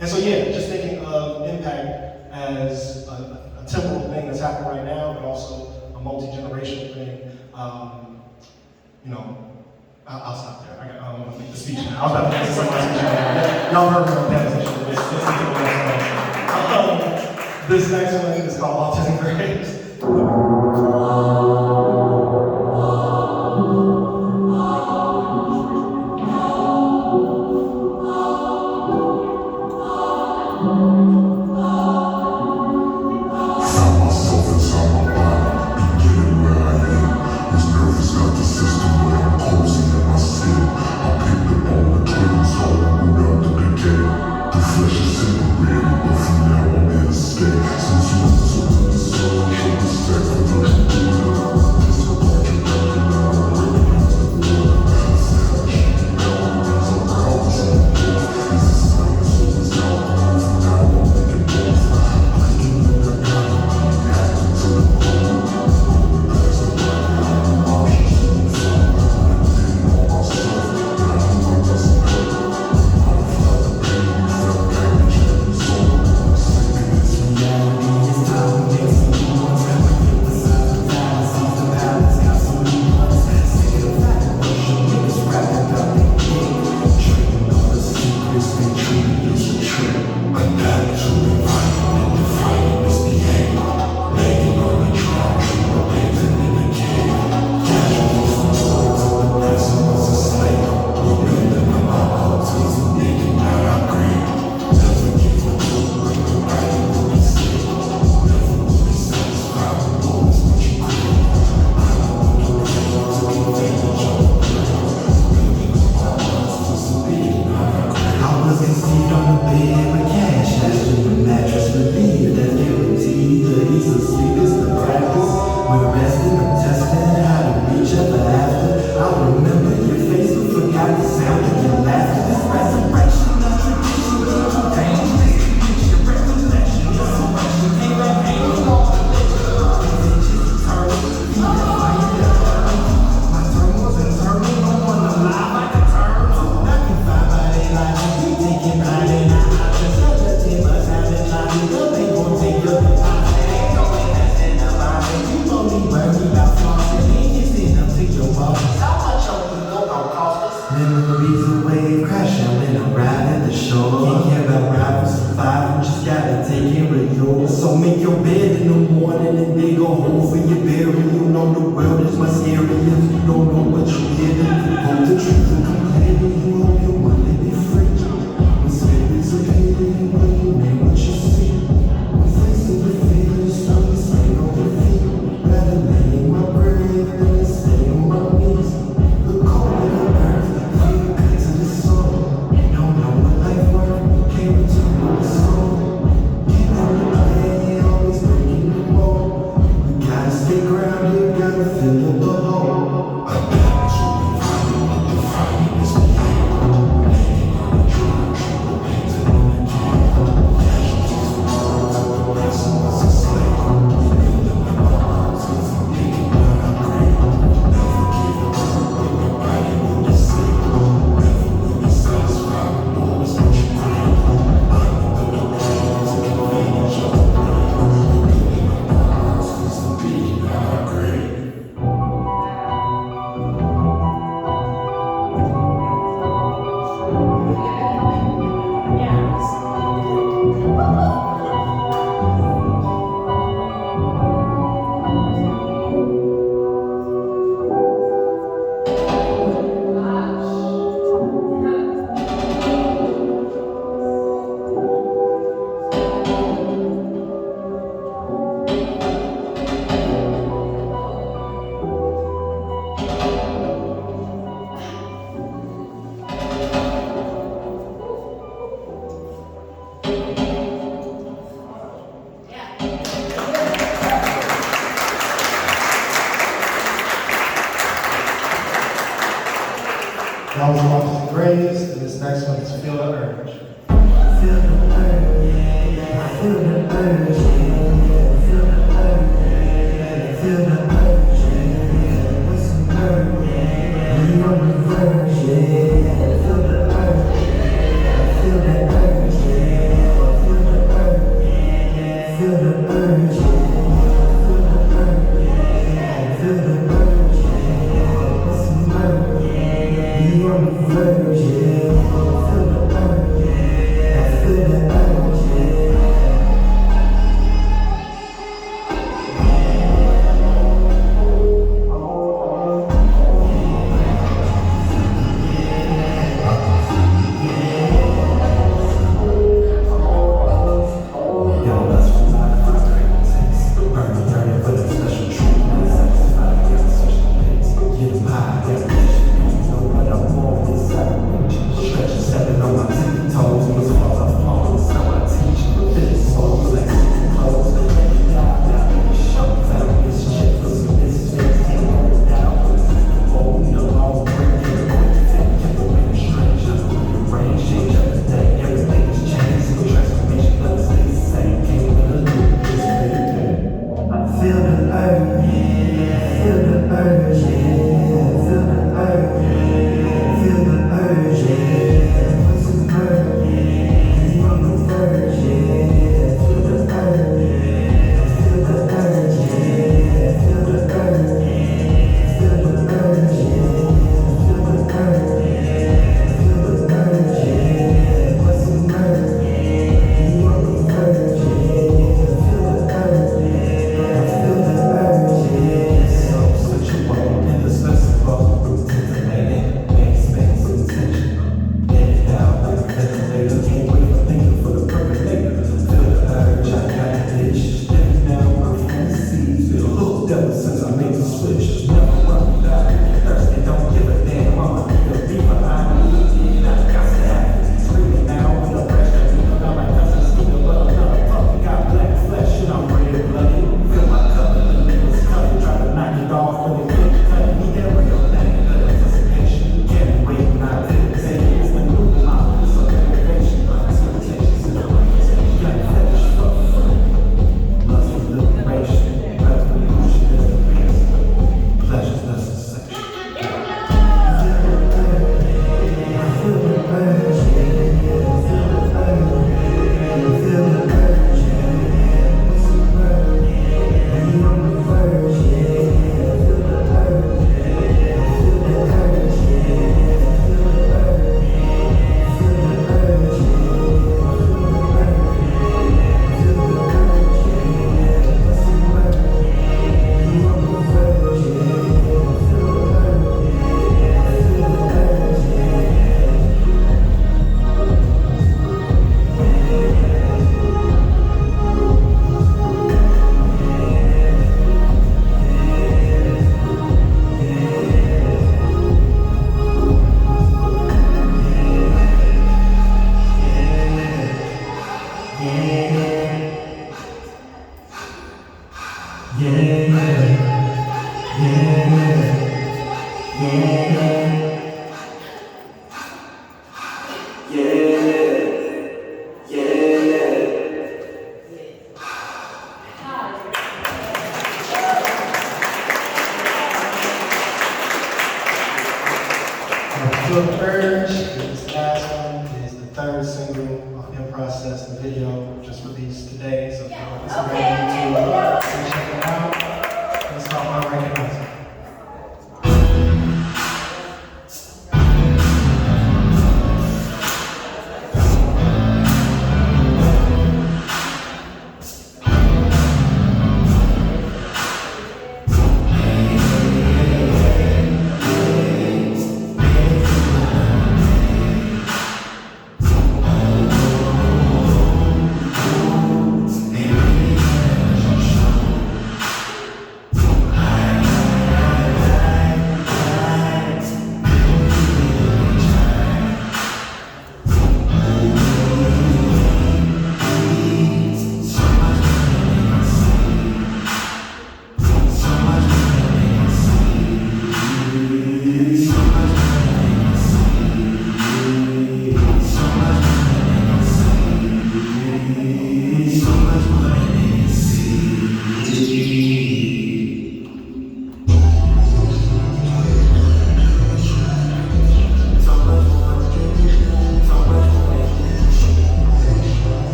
And so just thinking of impact as a temporal thing that's happening right now, but also a multi-generational thing. I'll stop there. I don't want to make the speech now. I was about to answer somebody's speech. Y'all heard me on that. This next one is called Autism Graves. This next one is Feel the Urge. Feel the urge, I feel the urge, feel the urge, feel the urge, what's the urge? We on the verge, feel the urge, feel the urge, feel the urge, feel the urge, feel the urge, feel the urge, what's the urge? We on the verge, feel the urge. Feel the urge, Yo, that's for my frequencies. Burning for the special treatment. Satisfied, get special pace. Get them high, get rich. You know what I'm on this side. Stretching 7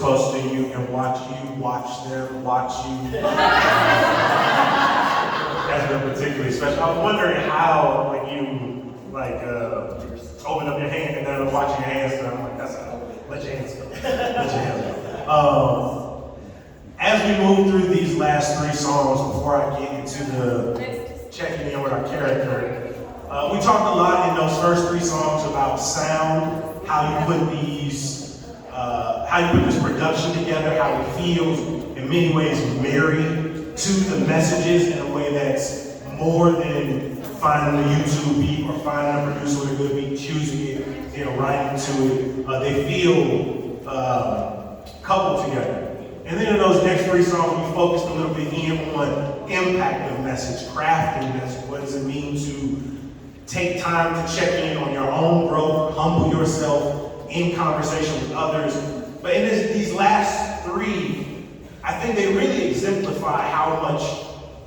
close to you and watch them watch you. That's been particularly special. I was wondering how, like, you, open up your hand and then watching your hands go. I'm like, that's how, let your hands go. Let your hands go. As we move through these last three songs, before I get into the checking in with our character, we talked a lot in those first three songs about sound, how you put this production together, how it feels in many ways married to the messages in a way that's more than finding a YouTube beat or finding a producer with a good beat, choosing it, writing to it. They feel coupled together. And then in those next three songs, we focused a little bit in on impact of message, crafting message. What does it mean to take time to check in on your own growth, humble yourself in conversation with others? But in these last three, I think they really exemplify how much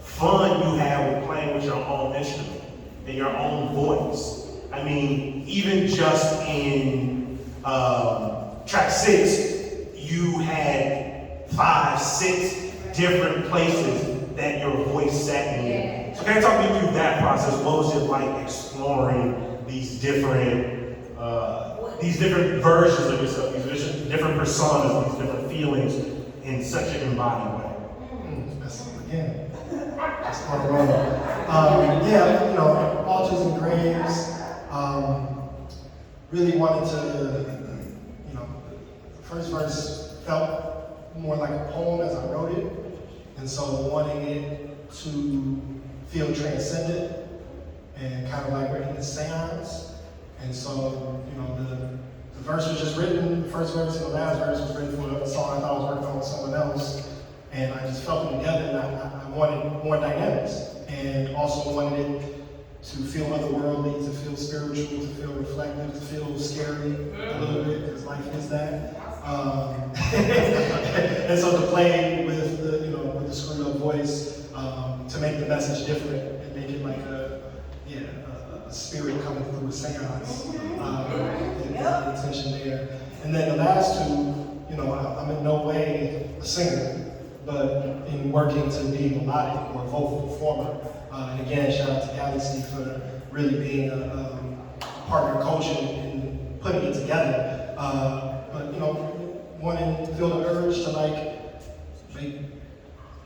fun you have with playing with your own instrument and your own voice. I mean, even just in track 6, you had 5, 6 different places that your voice sat in. So can you talk me through that process? What was it like exploring these different versions of yourself, these different personas, these different feelings in such an embodied way? Again, just on the road. Autism Graves, really wanted to, the first verse felt more like a poem as I wrote it, and so wanting it to feel transcendent and kind of like we're in a seance. And so, the verse was just written, the first verse and the last verse was written for a song I thought I was working on with someone else, and I just felt them together, and I wanted more dynamics, and also wanted it to feel otherworldly, to feel spiritual, to feel reflective, to feel scary a little bit, because life is that. And so to play with the screwed up voice, to make the message different and make it like a spirit coming through a seance, the intention there. And then the last two, I'm in no way a singer, but in working to be melodic or a vocal performer. And again, shout out to Galaxy for really being a partner coach in putting it together. But wanting to feel the urge to make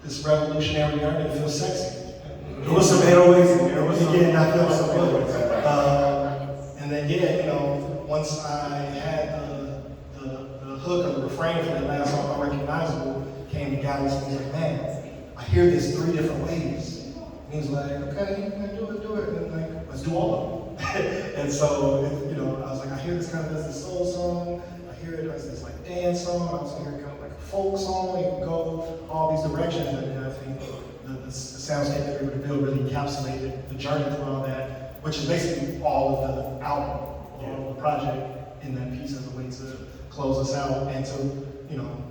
this revolutionary journey feel sexy. There was some 808s in there. Again, I feel so good. And then once I had the hook of the refrain for that last song, Unrecognizable, came to Galaxy and was like, man, I hear this 3 different ways. And he was like, okay, do it. And let's do all of them. And so, I was like, I hear this kind of as a soul song. I hear it as this dance song. I was hearing kind of like a folk song. It can go all these directions. And I think the soundscape that we were able to build really encapsulated the journey through all that, which is basically all of the album, all of the project in that piece as a way to close us out and to,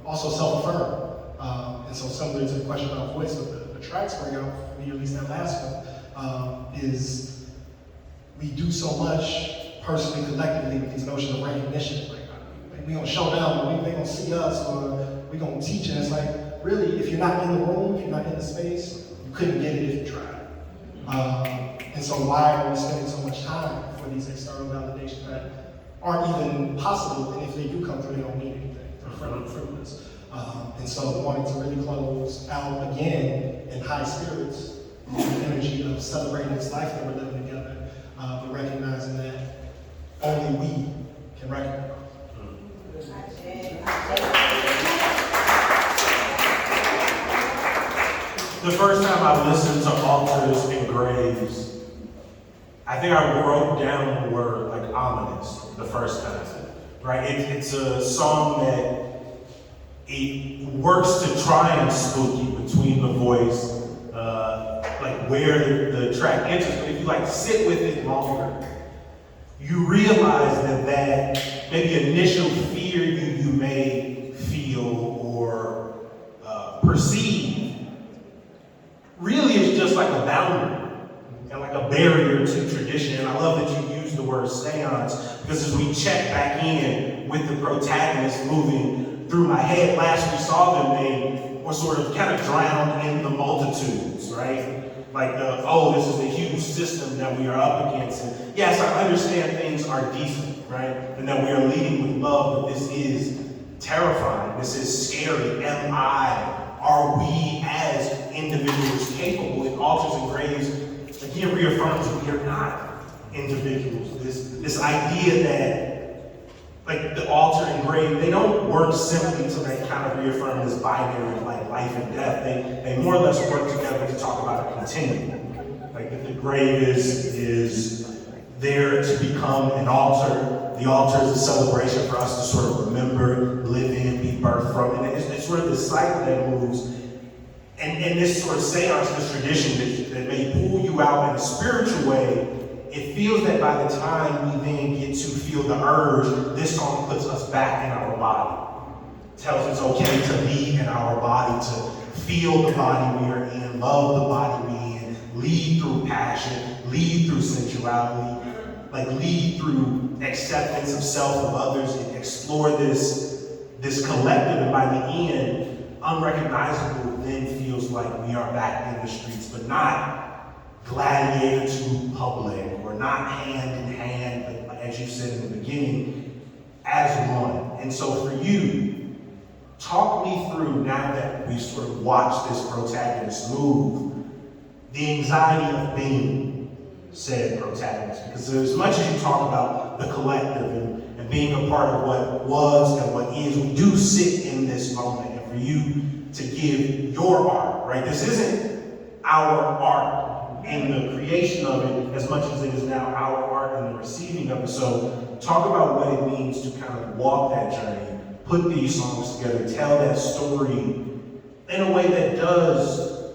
also self-affirm. And so similar to the question about voice, what the tracks bring out, for me, at least that last one, is we do so much personally, collectively with these notions of recognition. We gonna show them, or they gonna see us, or we gonna teach, and it's like, really, if you're not in the room, if you're not in the space, you couldn't get it if you tried. And so why are we spending so much time for these external validations that aren't even possible, and if they do come through, they don't mean anything, they're frivolous. And so wanting to really close out again in high spirits, the energy of celebrating this life that we're living together, but recognizing that only we can recognize. The first time I listened to Altars and Graves, I think I wrote down the word ominous the first time, right? It's a song that it works to try and spook you between the voice, where the track enters. But if you sit with it longer, you realize that maybe initial fear you may feel or perceive really is just like a boundary and like a barrier to tradition. And I love that you use the word seance, because as we check back in with the protagonist moving through my head. Last we saw them, they were sort of kind of drowned in the multitudes, right? Like this is a huge system that we are up against. And yes, I understand things are decent, right? And that we are leading with love, but this is terrifying. This is scary. Are we as individuals capable? In altars and graves, again, reaffirms that we are not individuals. This idea that, like, the altar and grave, they don't work simply to like kind of reaffirm this binary of like life and death. They more or less work together to talk about a continuum. Like that the grave is there to become an altar. The altar is a celebration for us to sort of remember, live in, be birthed from. And it's sort of this cycle that moves. And this sort of seance, this tradition that may pull you out in a spiritual way, it feels that by the time we then get to feel the urge, this song puts us back in our body. Tells us it's okay to be in our body, to feel the body we are in, love the body we in, lead through passion, lead through sensuality, like lead through acceptance of self, of others, and explore this collective. And by the end, unrecognizable then feels like we are back in the streets, but not gladiator to public, or not hand in hand, but as you said in the beginning, as one. And so for you, talk me through, now that we've sort of watched this protagonist move, the anxiety of being said protagonist. Because as much as you talk about the collective and being a part of what was and what is, we do sit in this moment. And for you to give your art, right? This isn't our art in the creation of it as much as it is now our art in the receiving of it. So talk about what it means to kind of walk that journey, put these songs together, tell that story in a way that does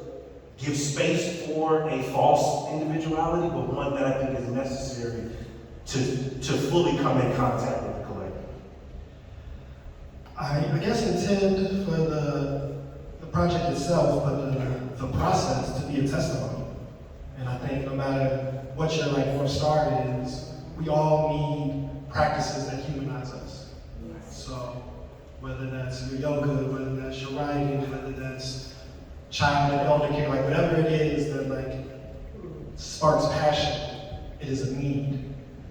give space for a false individuality, but one that I think is necessary to fully come in contact with the collective. I guess intend for the project itself, but the process to be a testimony. And I think no matter what your North Star is, we all need practices that humanize us. So whether that's your yoga, whether that's your writing, whether that's child and elder care, whatever it is that sparks passion, it is a need.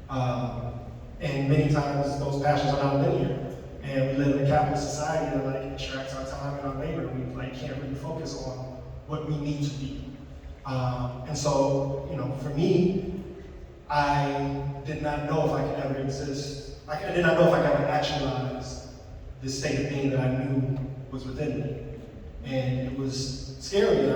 And many times those passions are not linear. And we live in a capitalist society that extracts our time and our labor, and we can't really focus on what we need to be. And so, for me, I did not know if I could ever exist. I did not know if I could ever actualize this state of being that I knew was within me. And it was scary, and I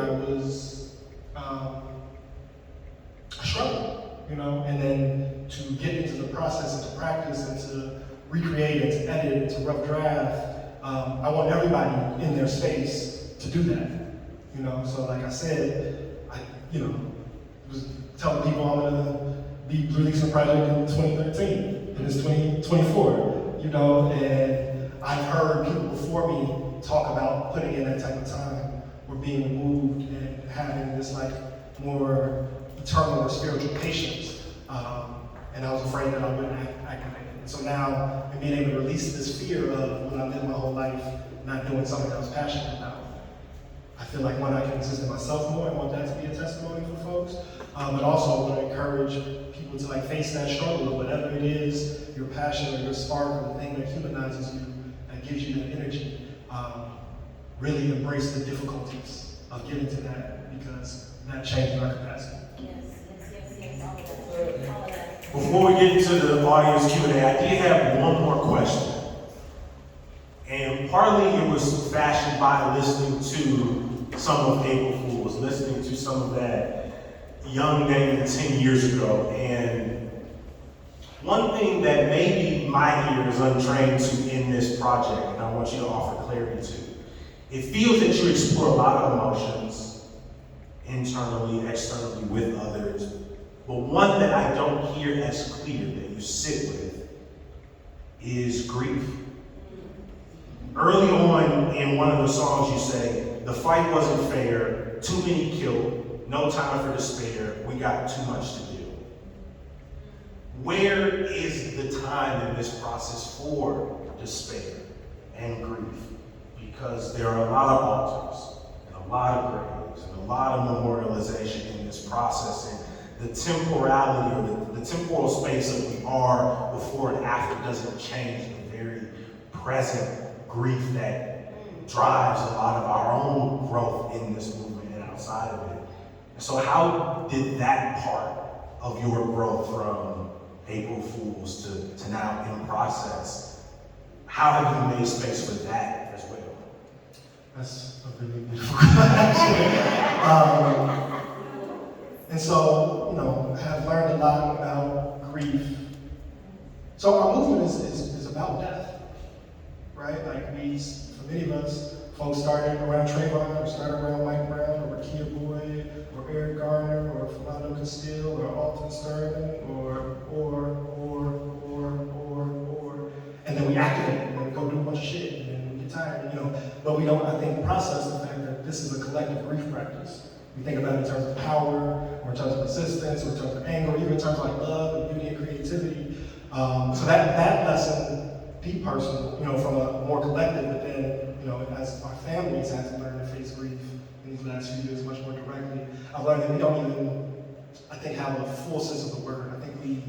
struggled, and then to get into the process and to practice and to recreate and to edit and to rough draft, I want everybody in their space to do that, So like I said, I was telling people I'm gonna be releasing a project in 2013, and it's 2024, and I've heard people before me talk about putting in that type of time, or being removed and having this more eternal or spiritual patience, and I was afraid that I wouldn't activate it. And so now, in being able to release this fear of when I lived my whole life not doing something I was passionate about, I feel like one, I can exist in myself more. I want that to be a testimony for folks, but also I want to encourage people to face that struggle of whatever it is, your passion or your spark or the thing that humanizes you, that gives you that energy. Really embrace the difficulties of getting to that, because that changes our capacity. All of that. Before we get into the audience Q&A, I did have one more question. And partly it was fashioned by listening to some of April Fools, listening to some of that young Damon 10 years ago. And one thing that maybe my ear is untrained to in this project, and I want you to offer clarity to, it feels that you explore a lot of emotions, internally, externally, with others. But one that I don't hear as clear that you sit with is grief. Early on in one of the songs you say, the fight wasn't fair, too many killed, no time for despair, we got too much to do. Where is the time in this process for despair and grief, because there are a lot of altars and a lot of graves and a lot of memorialization in this process. And the temporality or the temporal space that we are before and after doesn't change the very present grief that drives a lot of our own growth in this movement and outside of it. And so how did that part of your growth from April Fools to now in process, how have you made space for that as well? That's a really beautiful question. And so, I have learned a lot about grief. So our movement is about death, right? Like for many of us, folks started around Trayvon, or started around Mike Brown, or Kia Boyd, or Eric Garner, or Philando Castile, or Alton Sterling, and then we activate and then go do a bunch of shit, and then we get tired, But we don't, I think, process the fact that this is a collective grief practice. We think about it in terms of power, or in terms of resistance, or in terms of anger, or even in terms of like love and beauty and creativity. So that lesson, deep personal, from a more collective, but then, as our families have to learn to face grief in these last few years much more directly, I've learned that we don't even, I think, have a full sense of the word. I think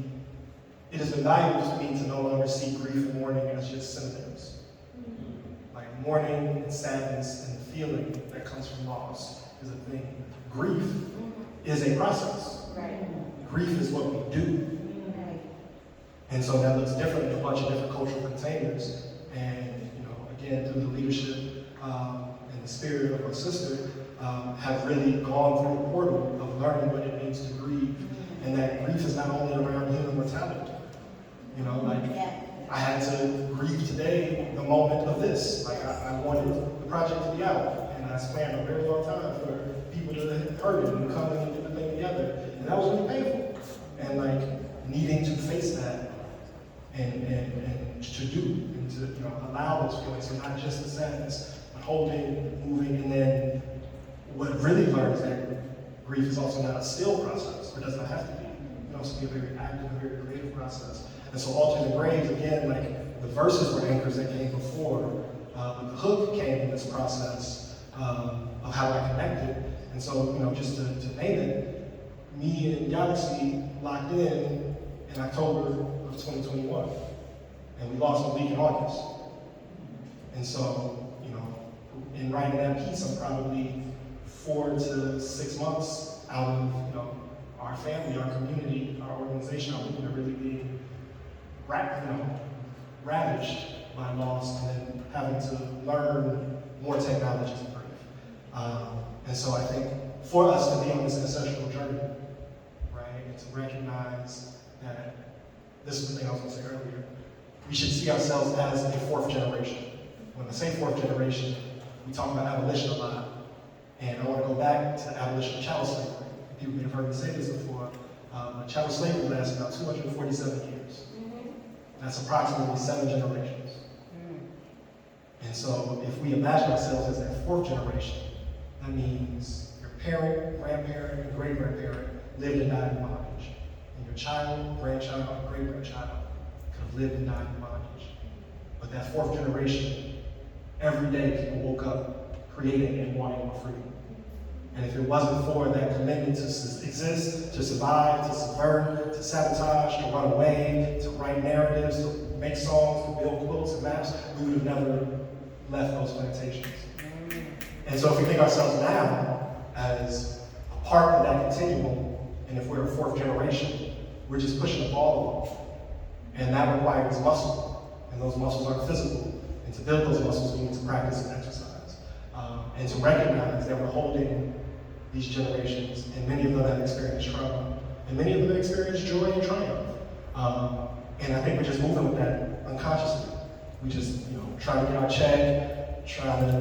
it has been valuable to me to no longer see grief and mourning as just synonyms. Like mourning and sadness and the feeling that comes from loss is a thing. Grief is a process. Right. Grief is what we do. And so that looks different in a bunch of different cultural containers. And, again, through the leadership and the spirit of our sister, have really gone through the portal of learning what it means to grieve. And that grief is not only around human mortality. I had to grieve today the moment of this. I wanted the project to be out. And I planned a very long time for people to have heard it and come in and get the thing together. And that was really painful. And needing to face that and to do and to allow those feelings, so not just the sadness, but holding, moving, and then what really learned is that grief is also not a still process, or does not have to be. It can also be a very active, a very creative process. And so Altars and Graves, again, the verses were anchors that came before, but the hook came in this process of how I connected. And so, just to name it, me and Galaxy locked in October of 2021, and we lost a week in August. And so, in writing that piece, I'm probably 4 to 6 months out of, our family, our community, our organization, our movement really being, ravaged by loss, and then having to learn more technologies of grief. And so I think for us to be on this ancestral journey, right, and to recognize that, this is the thing I was going to say earlier, we should see ourselves as a 4th generation. When I say 4th generation, we talk about abolition a lot, and I want to go back to the abolition of chattel slavery. People may have heard me say this before. Chattel slavery lasted about 247 years. That's approximately 7 generations. And so if we imagine ourselves as that 4th generation, that means your parent, grandparent, and great-grandparent lived and died in bondage. And your child, grandchild, and great-grandchild could have lived and died in bondage. But that 4th generation, every day people woke up creating and wanting more freedom. And if it wasn't for that commitment to exist, to survive, to subvert, to sabotage, to run away, to write narratives, to make songs, to build quilts and maps, we would have never left those plantations. And so if we think ourselves now as a part of that continuum, and if we're a 4th generation, we're just pushing the ball along. And that requires muscle, and those muscles aren't physical. And to build those muscles, we need to practice and exercise. And to recognize that we're holding these generations, and many of them have experienced trauma, and many of them have experienced joy and triumph. And I think we're just moving with that unconsciously. We just, trying to get our check, trying to,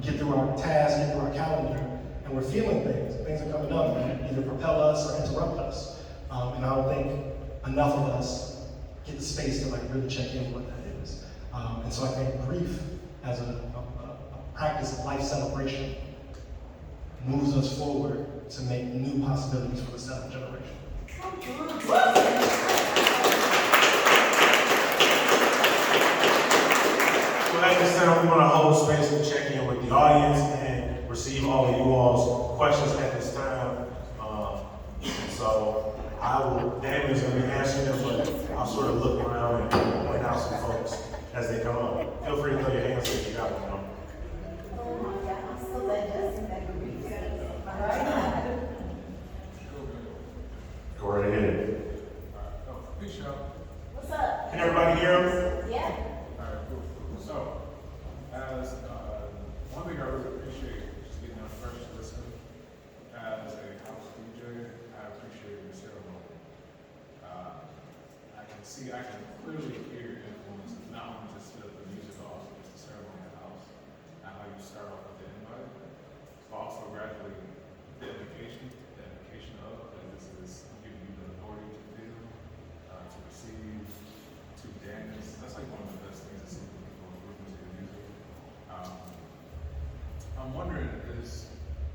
get through our tasks, get through our calendar, and we're feeling things. Things are coming up that either propel us or interrupt us. And I don't think enough of us get the space to really check in what that is. And so I think grief as a practice of life celebration moves us forward to make new possibilities for the 7th generation. So at the time, we want to hold space to check in with the audience and receive all of you all's questions at this time. So Damon is going to be answering them, but I'll sort of look around and point out some folks as they come up. Feel free to throw your hands if you got one. Go right ahead. Hey, Sean. What's up? Can everybody hear him? Yeah. All right, cool. So, as one thing I really appreciate is getting a fresh listen. As a house DJ, I appreciate the ceremony. I can clearly hear influence, not only just the music, but also just the ceremony of the house, and how you start off with the invite, but also gradually the education of, and this is giving you the authority to feel, to receive, to dance. That's like one of the best things to see when people improve into your music. I'm wondering, is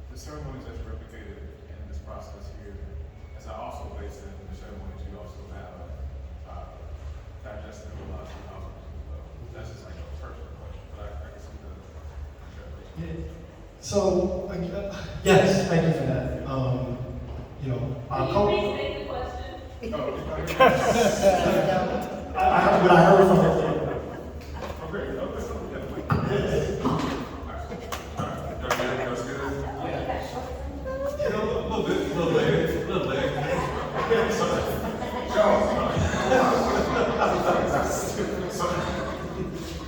the ceremonies that you replicated in this process here, as I also based in the ceremonies you also have digested a lot of house music as well. That's just like a personal question, but I can see the translation. So, yes, thank you for that. You know, our Can you co- restate the question? I heard what I heard from it. Oh, great. Okay. That's good. Yeah, a little leg.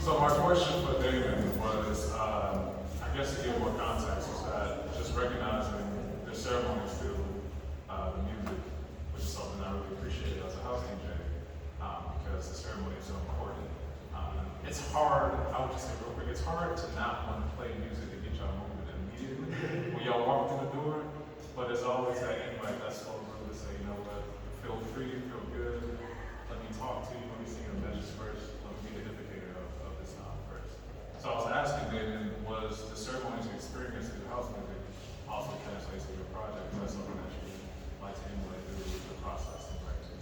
So my question for Damon was, I guess to give more context, is that just recognizing the ceremony through the music, which is something I really appreciate as a house DJ, because the ceremony is so important. It's hard, I would just say real quick, it's hard to not want to play music to get y'all moving immediately when y'all walk through the door, but there's always that invite that's so rude to say, you know what, feel free, feel good, let me talk to you, let me sing your message first, let me be the indicator of this time first. So I was asking Damon, was the ceremonies experience through house music also translates to your project? Is that something that you like to emulate through the process and practice?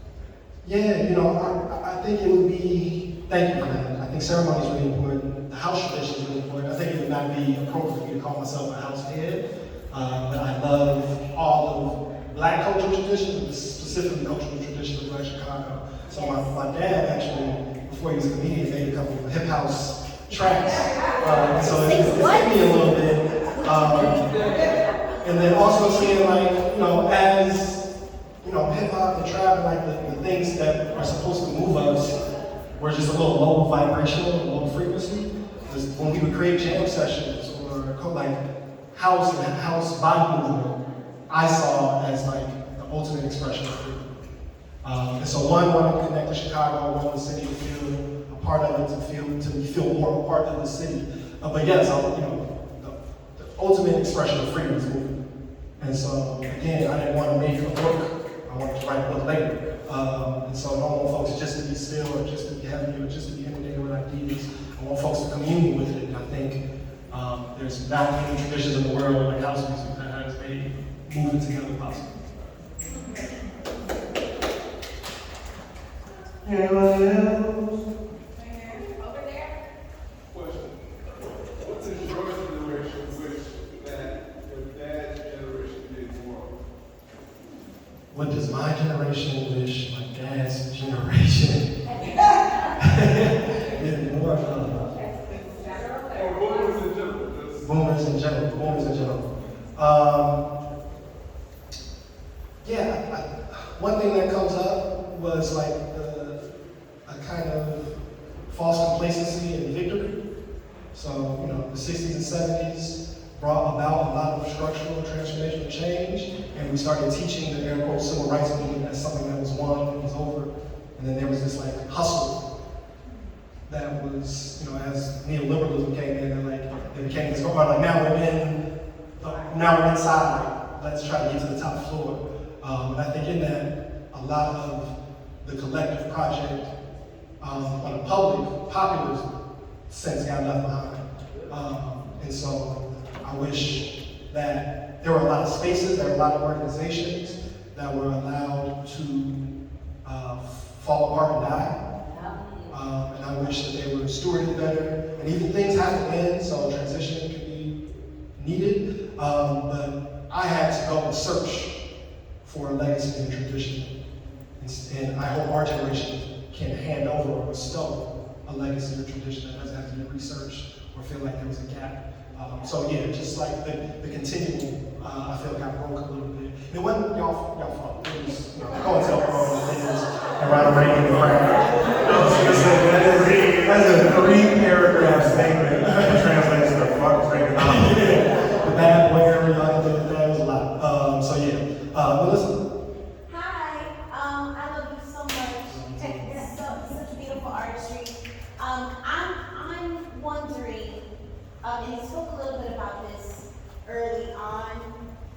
Yeah, you know, I think it would be, thank you for that. I think ceremony is really important. The house tradition is really important. I think it would not be appropriate for me to call myself a house head, but I love all of Black cultural tradition, but specifically cultural tradition of Black Chicago. So my dad actually, before he was a comedian, made a couple of hip house tracks. So it hit me a little bit. And then also seeing like, you know, as, you know, hip hop and trap and like the things that are supposed to move us were just a little low vibrational, low frequency. Because when we would create jam sessions or like house and house body movement, I saw as like the ultimate expression of freedom. And so one wanted to connect to Chicago, one the city to feel a part of it, to feel more a part of the city. But yes, you know, the ultimate expression of freedom is movement. And so again, I didn't want to make a book. I wanted to write a book later. And so I don't want folks just to be still or just to be heavy or just to be inundated with ideas. I want folks to commune with it. And I think there's not many traditions in the world like house music that has made moving together possible. Anyone else? Over there? Question. What does your generation wish that your dad's generation did more? What does my generation wish my dad's generation did more of? Or boomers in general? Just Boomers in general. One thing that comes up was like a kind of false complacency and victory. So, you know, the 60s and 70s brought about a lot of structural transformational change, and we started teaching the air quote civil rights movement as something that was won and was over. And then there was this like hustle that was, you know, as neoliberalism came in, and like it became this like now we're inside, let's try to get to the top floor. And I think in that, a lot of the collective project on a popular sense got left behind. And so I wish that there were a lot of spaces, there were a lot of organizations that were allowed to fall apart and die. And I wish that they were steward it better. And even things have to end, so transition can be needed. But I had to go and search for a legacy and tradition. And I hope our generation can hand over or bestow a legacy or tradition that doesn't have to be researched or feel like there was a gap. So yeah, just like the continuum, I feel got broke a little bit. And it wasn't y'all fault. It was, go and tell all the things around the ring and the crowd. I was gonna say that's a 3-paragraph statement that translates to fuck ring and the bad boy area, y'all can do that was a lot. So yeah, Melissa. Hi, I love you so much. It's such beautiful artistry. I'm wondering, and you spoke a little bit about this early on,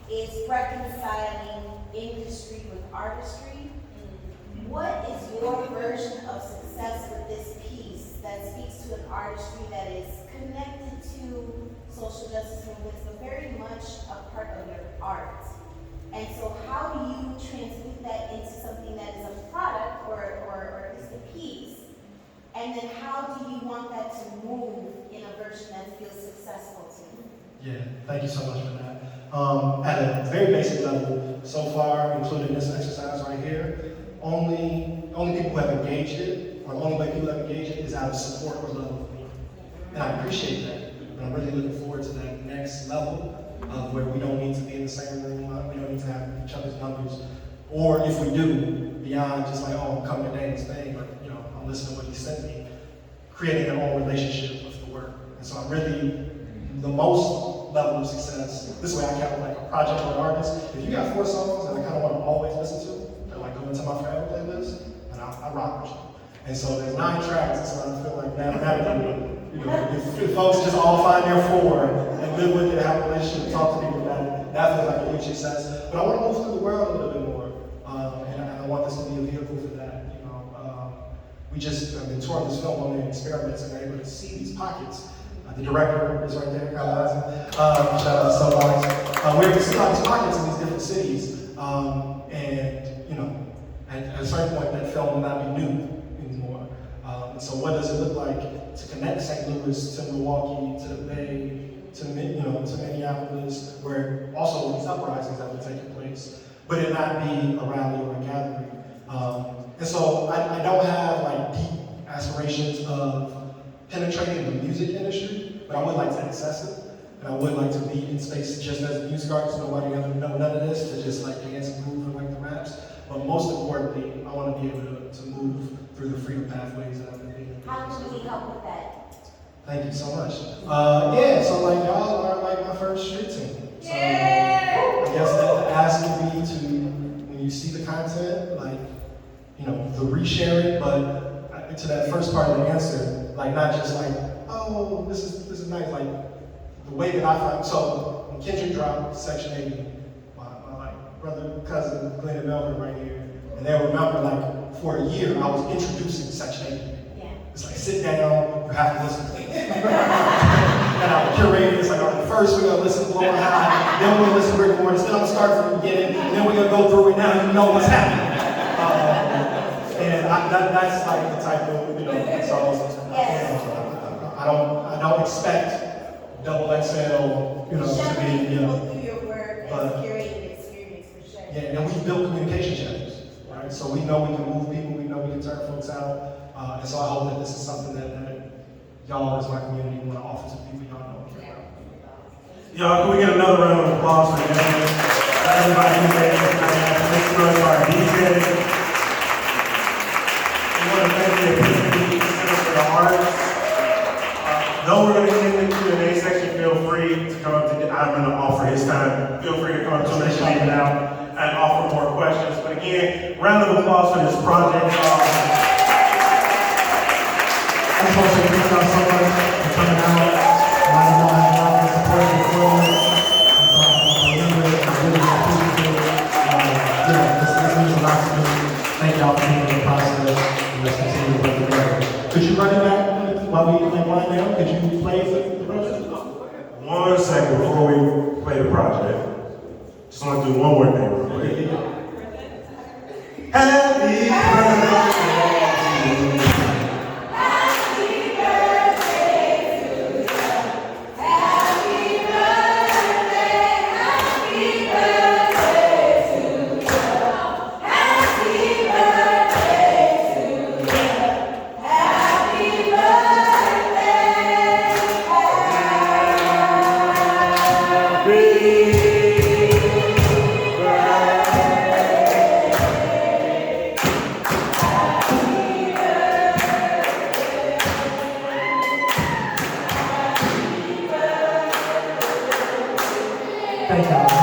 is reconciling industry with artistry. What is your version of success with this piece that speaks to an artistry that is connected to social justice movements, but very much a part of your art? And so how do you transmute that into something that is a product or at least a piece? And then how do you want that to move in a version that feels successful to you? Yeah, thank you so much for that. At a very basic level, so far, including this exercise right here, only people who have engaged it, or the only way people have engaged it is out of support or love of me. And I appreciate that, but I'm really looking forward to that next level of where we don't need to be in the same room, we don't need to have each other's numbers, or if we do, beyond just like, oh, I'm coming to Damon's thing, but I'm listening to what he sent me, creating their own relationship with the work. And so I'm really, the most level of success, this way I count like a project or an artist. If you got 4 songs that I kind of want to always listen to, that like go into my forever playlist, and I rock with you. And so there's 9 tracks, and so I feel like mathematically, if folks just all find their 4 and live with it, have a relationship, talk to people about it, that feels like a huge success. But I want to move through the world a little bit more, and I want this to be a vehicle for that. We just been touring this film on the experiments and we're able to see these pockets. The director is right there, Kyle Eisen. Shout out to Soapbox. We're able to see all these pockets in these different cities. At a certain point, that film will not be new anymore. So what does it look like to connect St. Louis to Milwaukee, to the Bay, to Minneapolis, where also these uprisings that were taking place, but it not be a rally or a gathering. And so I don't have like deep aspirations of penetrating the music industry, but I would like to access it. And I would like to be in space just as a music artist, nobody ever know none of this, to just like dance and move and like the raps. But most importantly, I want to be able to move through the freedom pathways that I've been being. How can we help with that? Thank you so much. So like y'all are like my first street team. So I guess that the ask would be to, when you see the content, like, the resharing, but to that first part of the answer, like not just like, oh, this is nice, like the way that I find. So when Kendrick dropped Section 80, my like brother, cousin, Glenn and Melvin right here, and they'll remember like for a year I was introducing Section 80. Yeah. It's like sit down, you have to listen to it. And I would curate it. It's like, all right, first we're gonna listen to Blowing High, then we're gonna listen to Rick and Morty, then I'm gonna start from the beginning, and then we're gonna go through it now, you know what's happening. And that's like the type of, so I don't expect double XL, to Showing be, people through your work but- and curating experience for sure. Yeah, and we built communication channels, right? So we know we can move people, we know we can turn folks out, and so I hope that this is something that y'all as my community want to offer to people y'all know and care about. Y'all, can we get another round of applause for Damon? Everybody who made it tonight. Thanks to our DJ. We want to thank the Epiphany Center for the Arts. Though we're going to get into the Q&A section, feel free to come up to, I'm going to offer his time. Feel free to come up to the stage now and offer more questions. But again, round of applause for this project. I just want to say thank y'all so much for coming out. A lot of y'all have a lot of support and influence. I really appreciate it. This means a lot to me. Thank y'all for being in the process, and let's continue to work together. Could you run it back while we wind down? Could you play the project? 1 second before we play the project. Just want to do one more thing real quick. Happy birthday to you. Happy birthday. Thank you.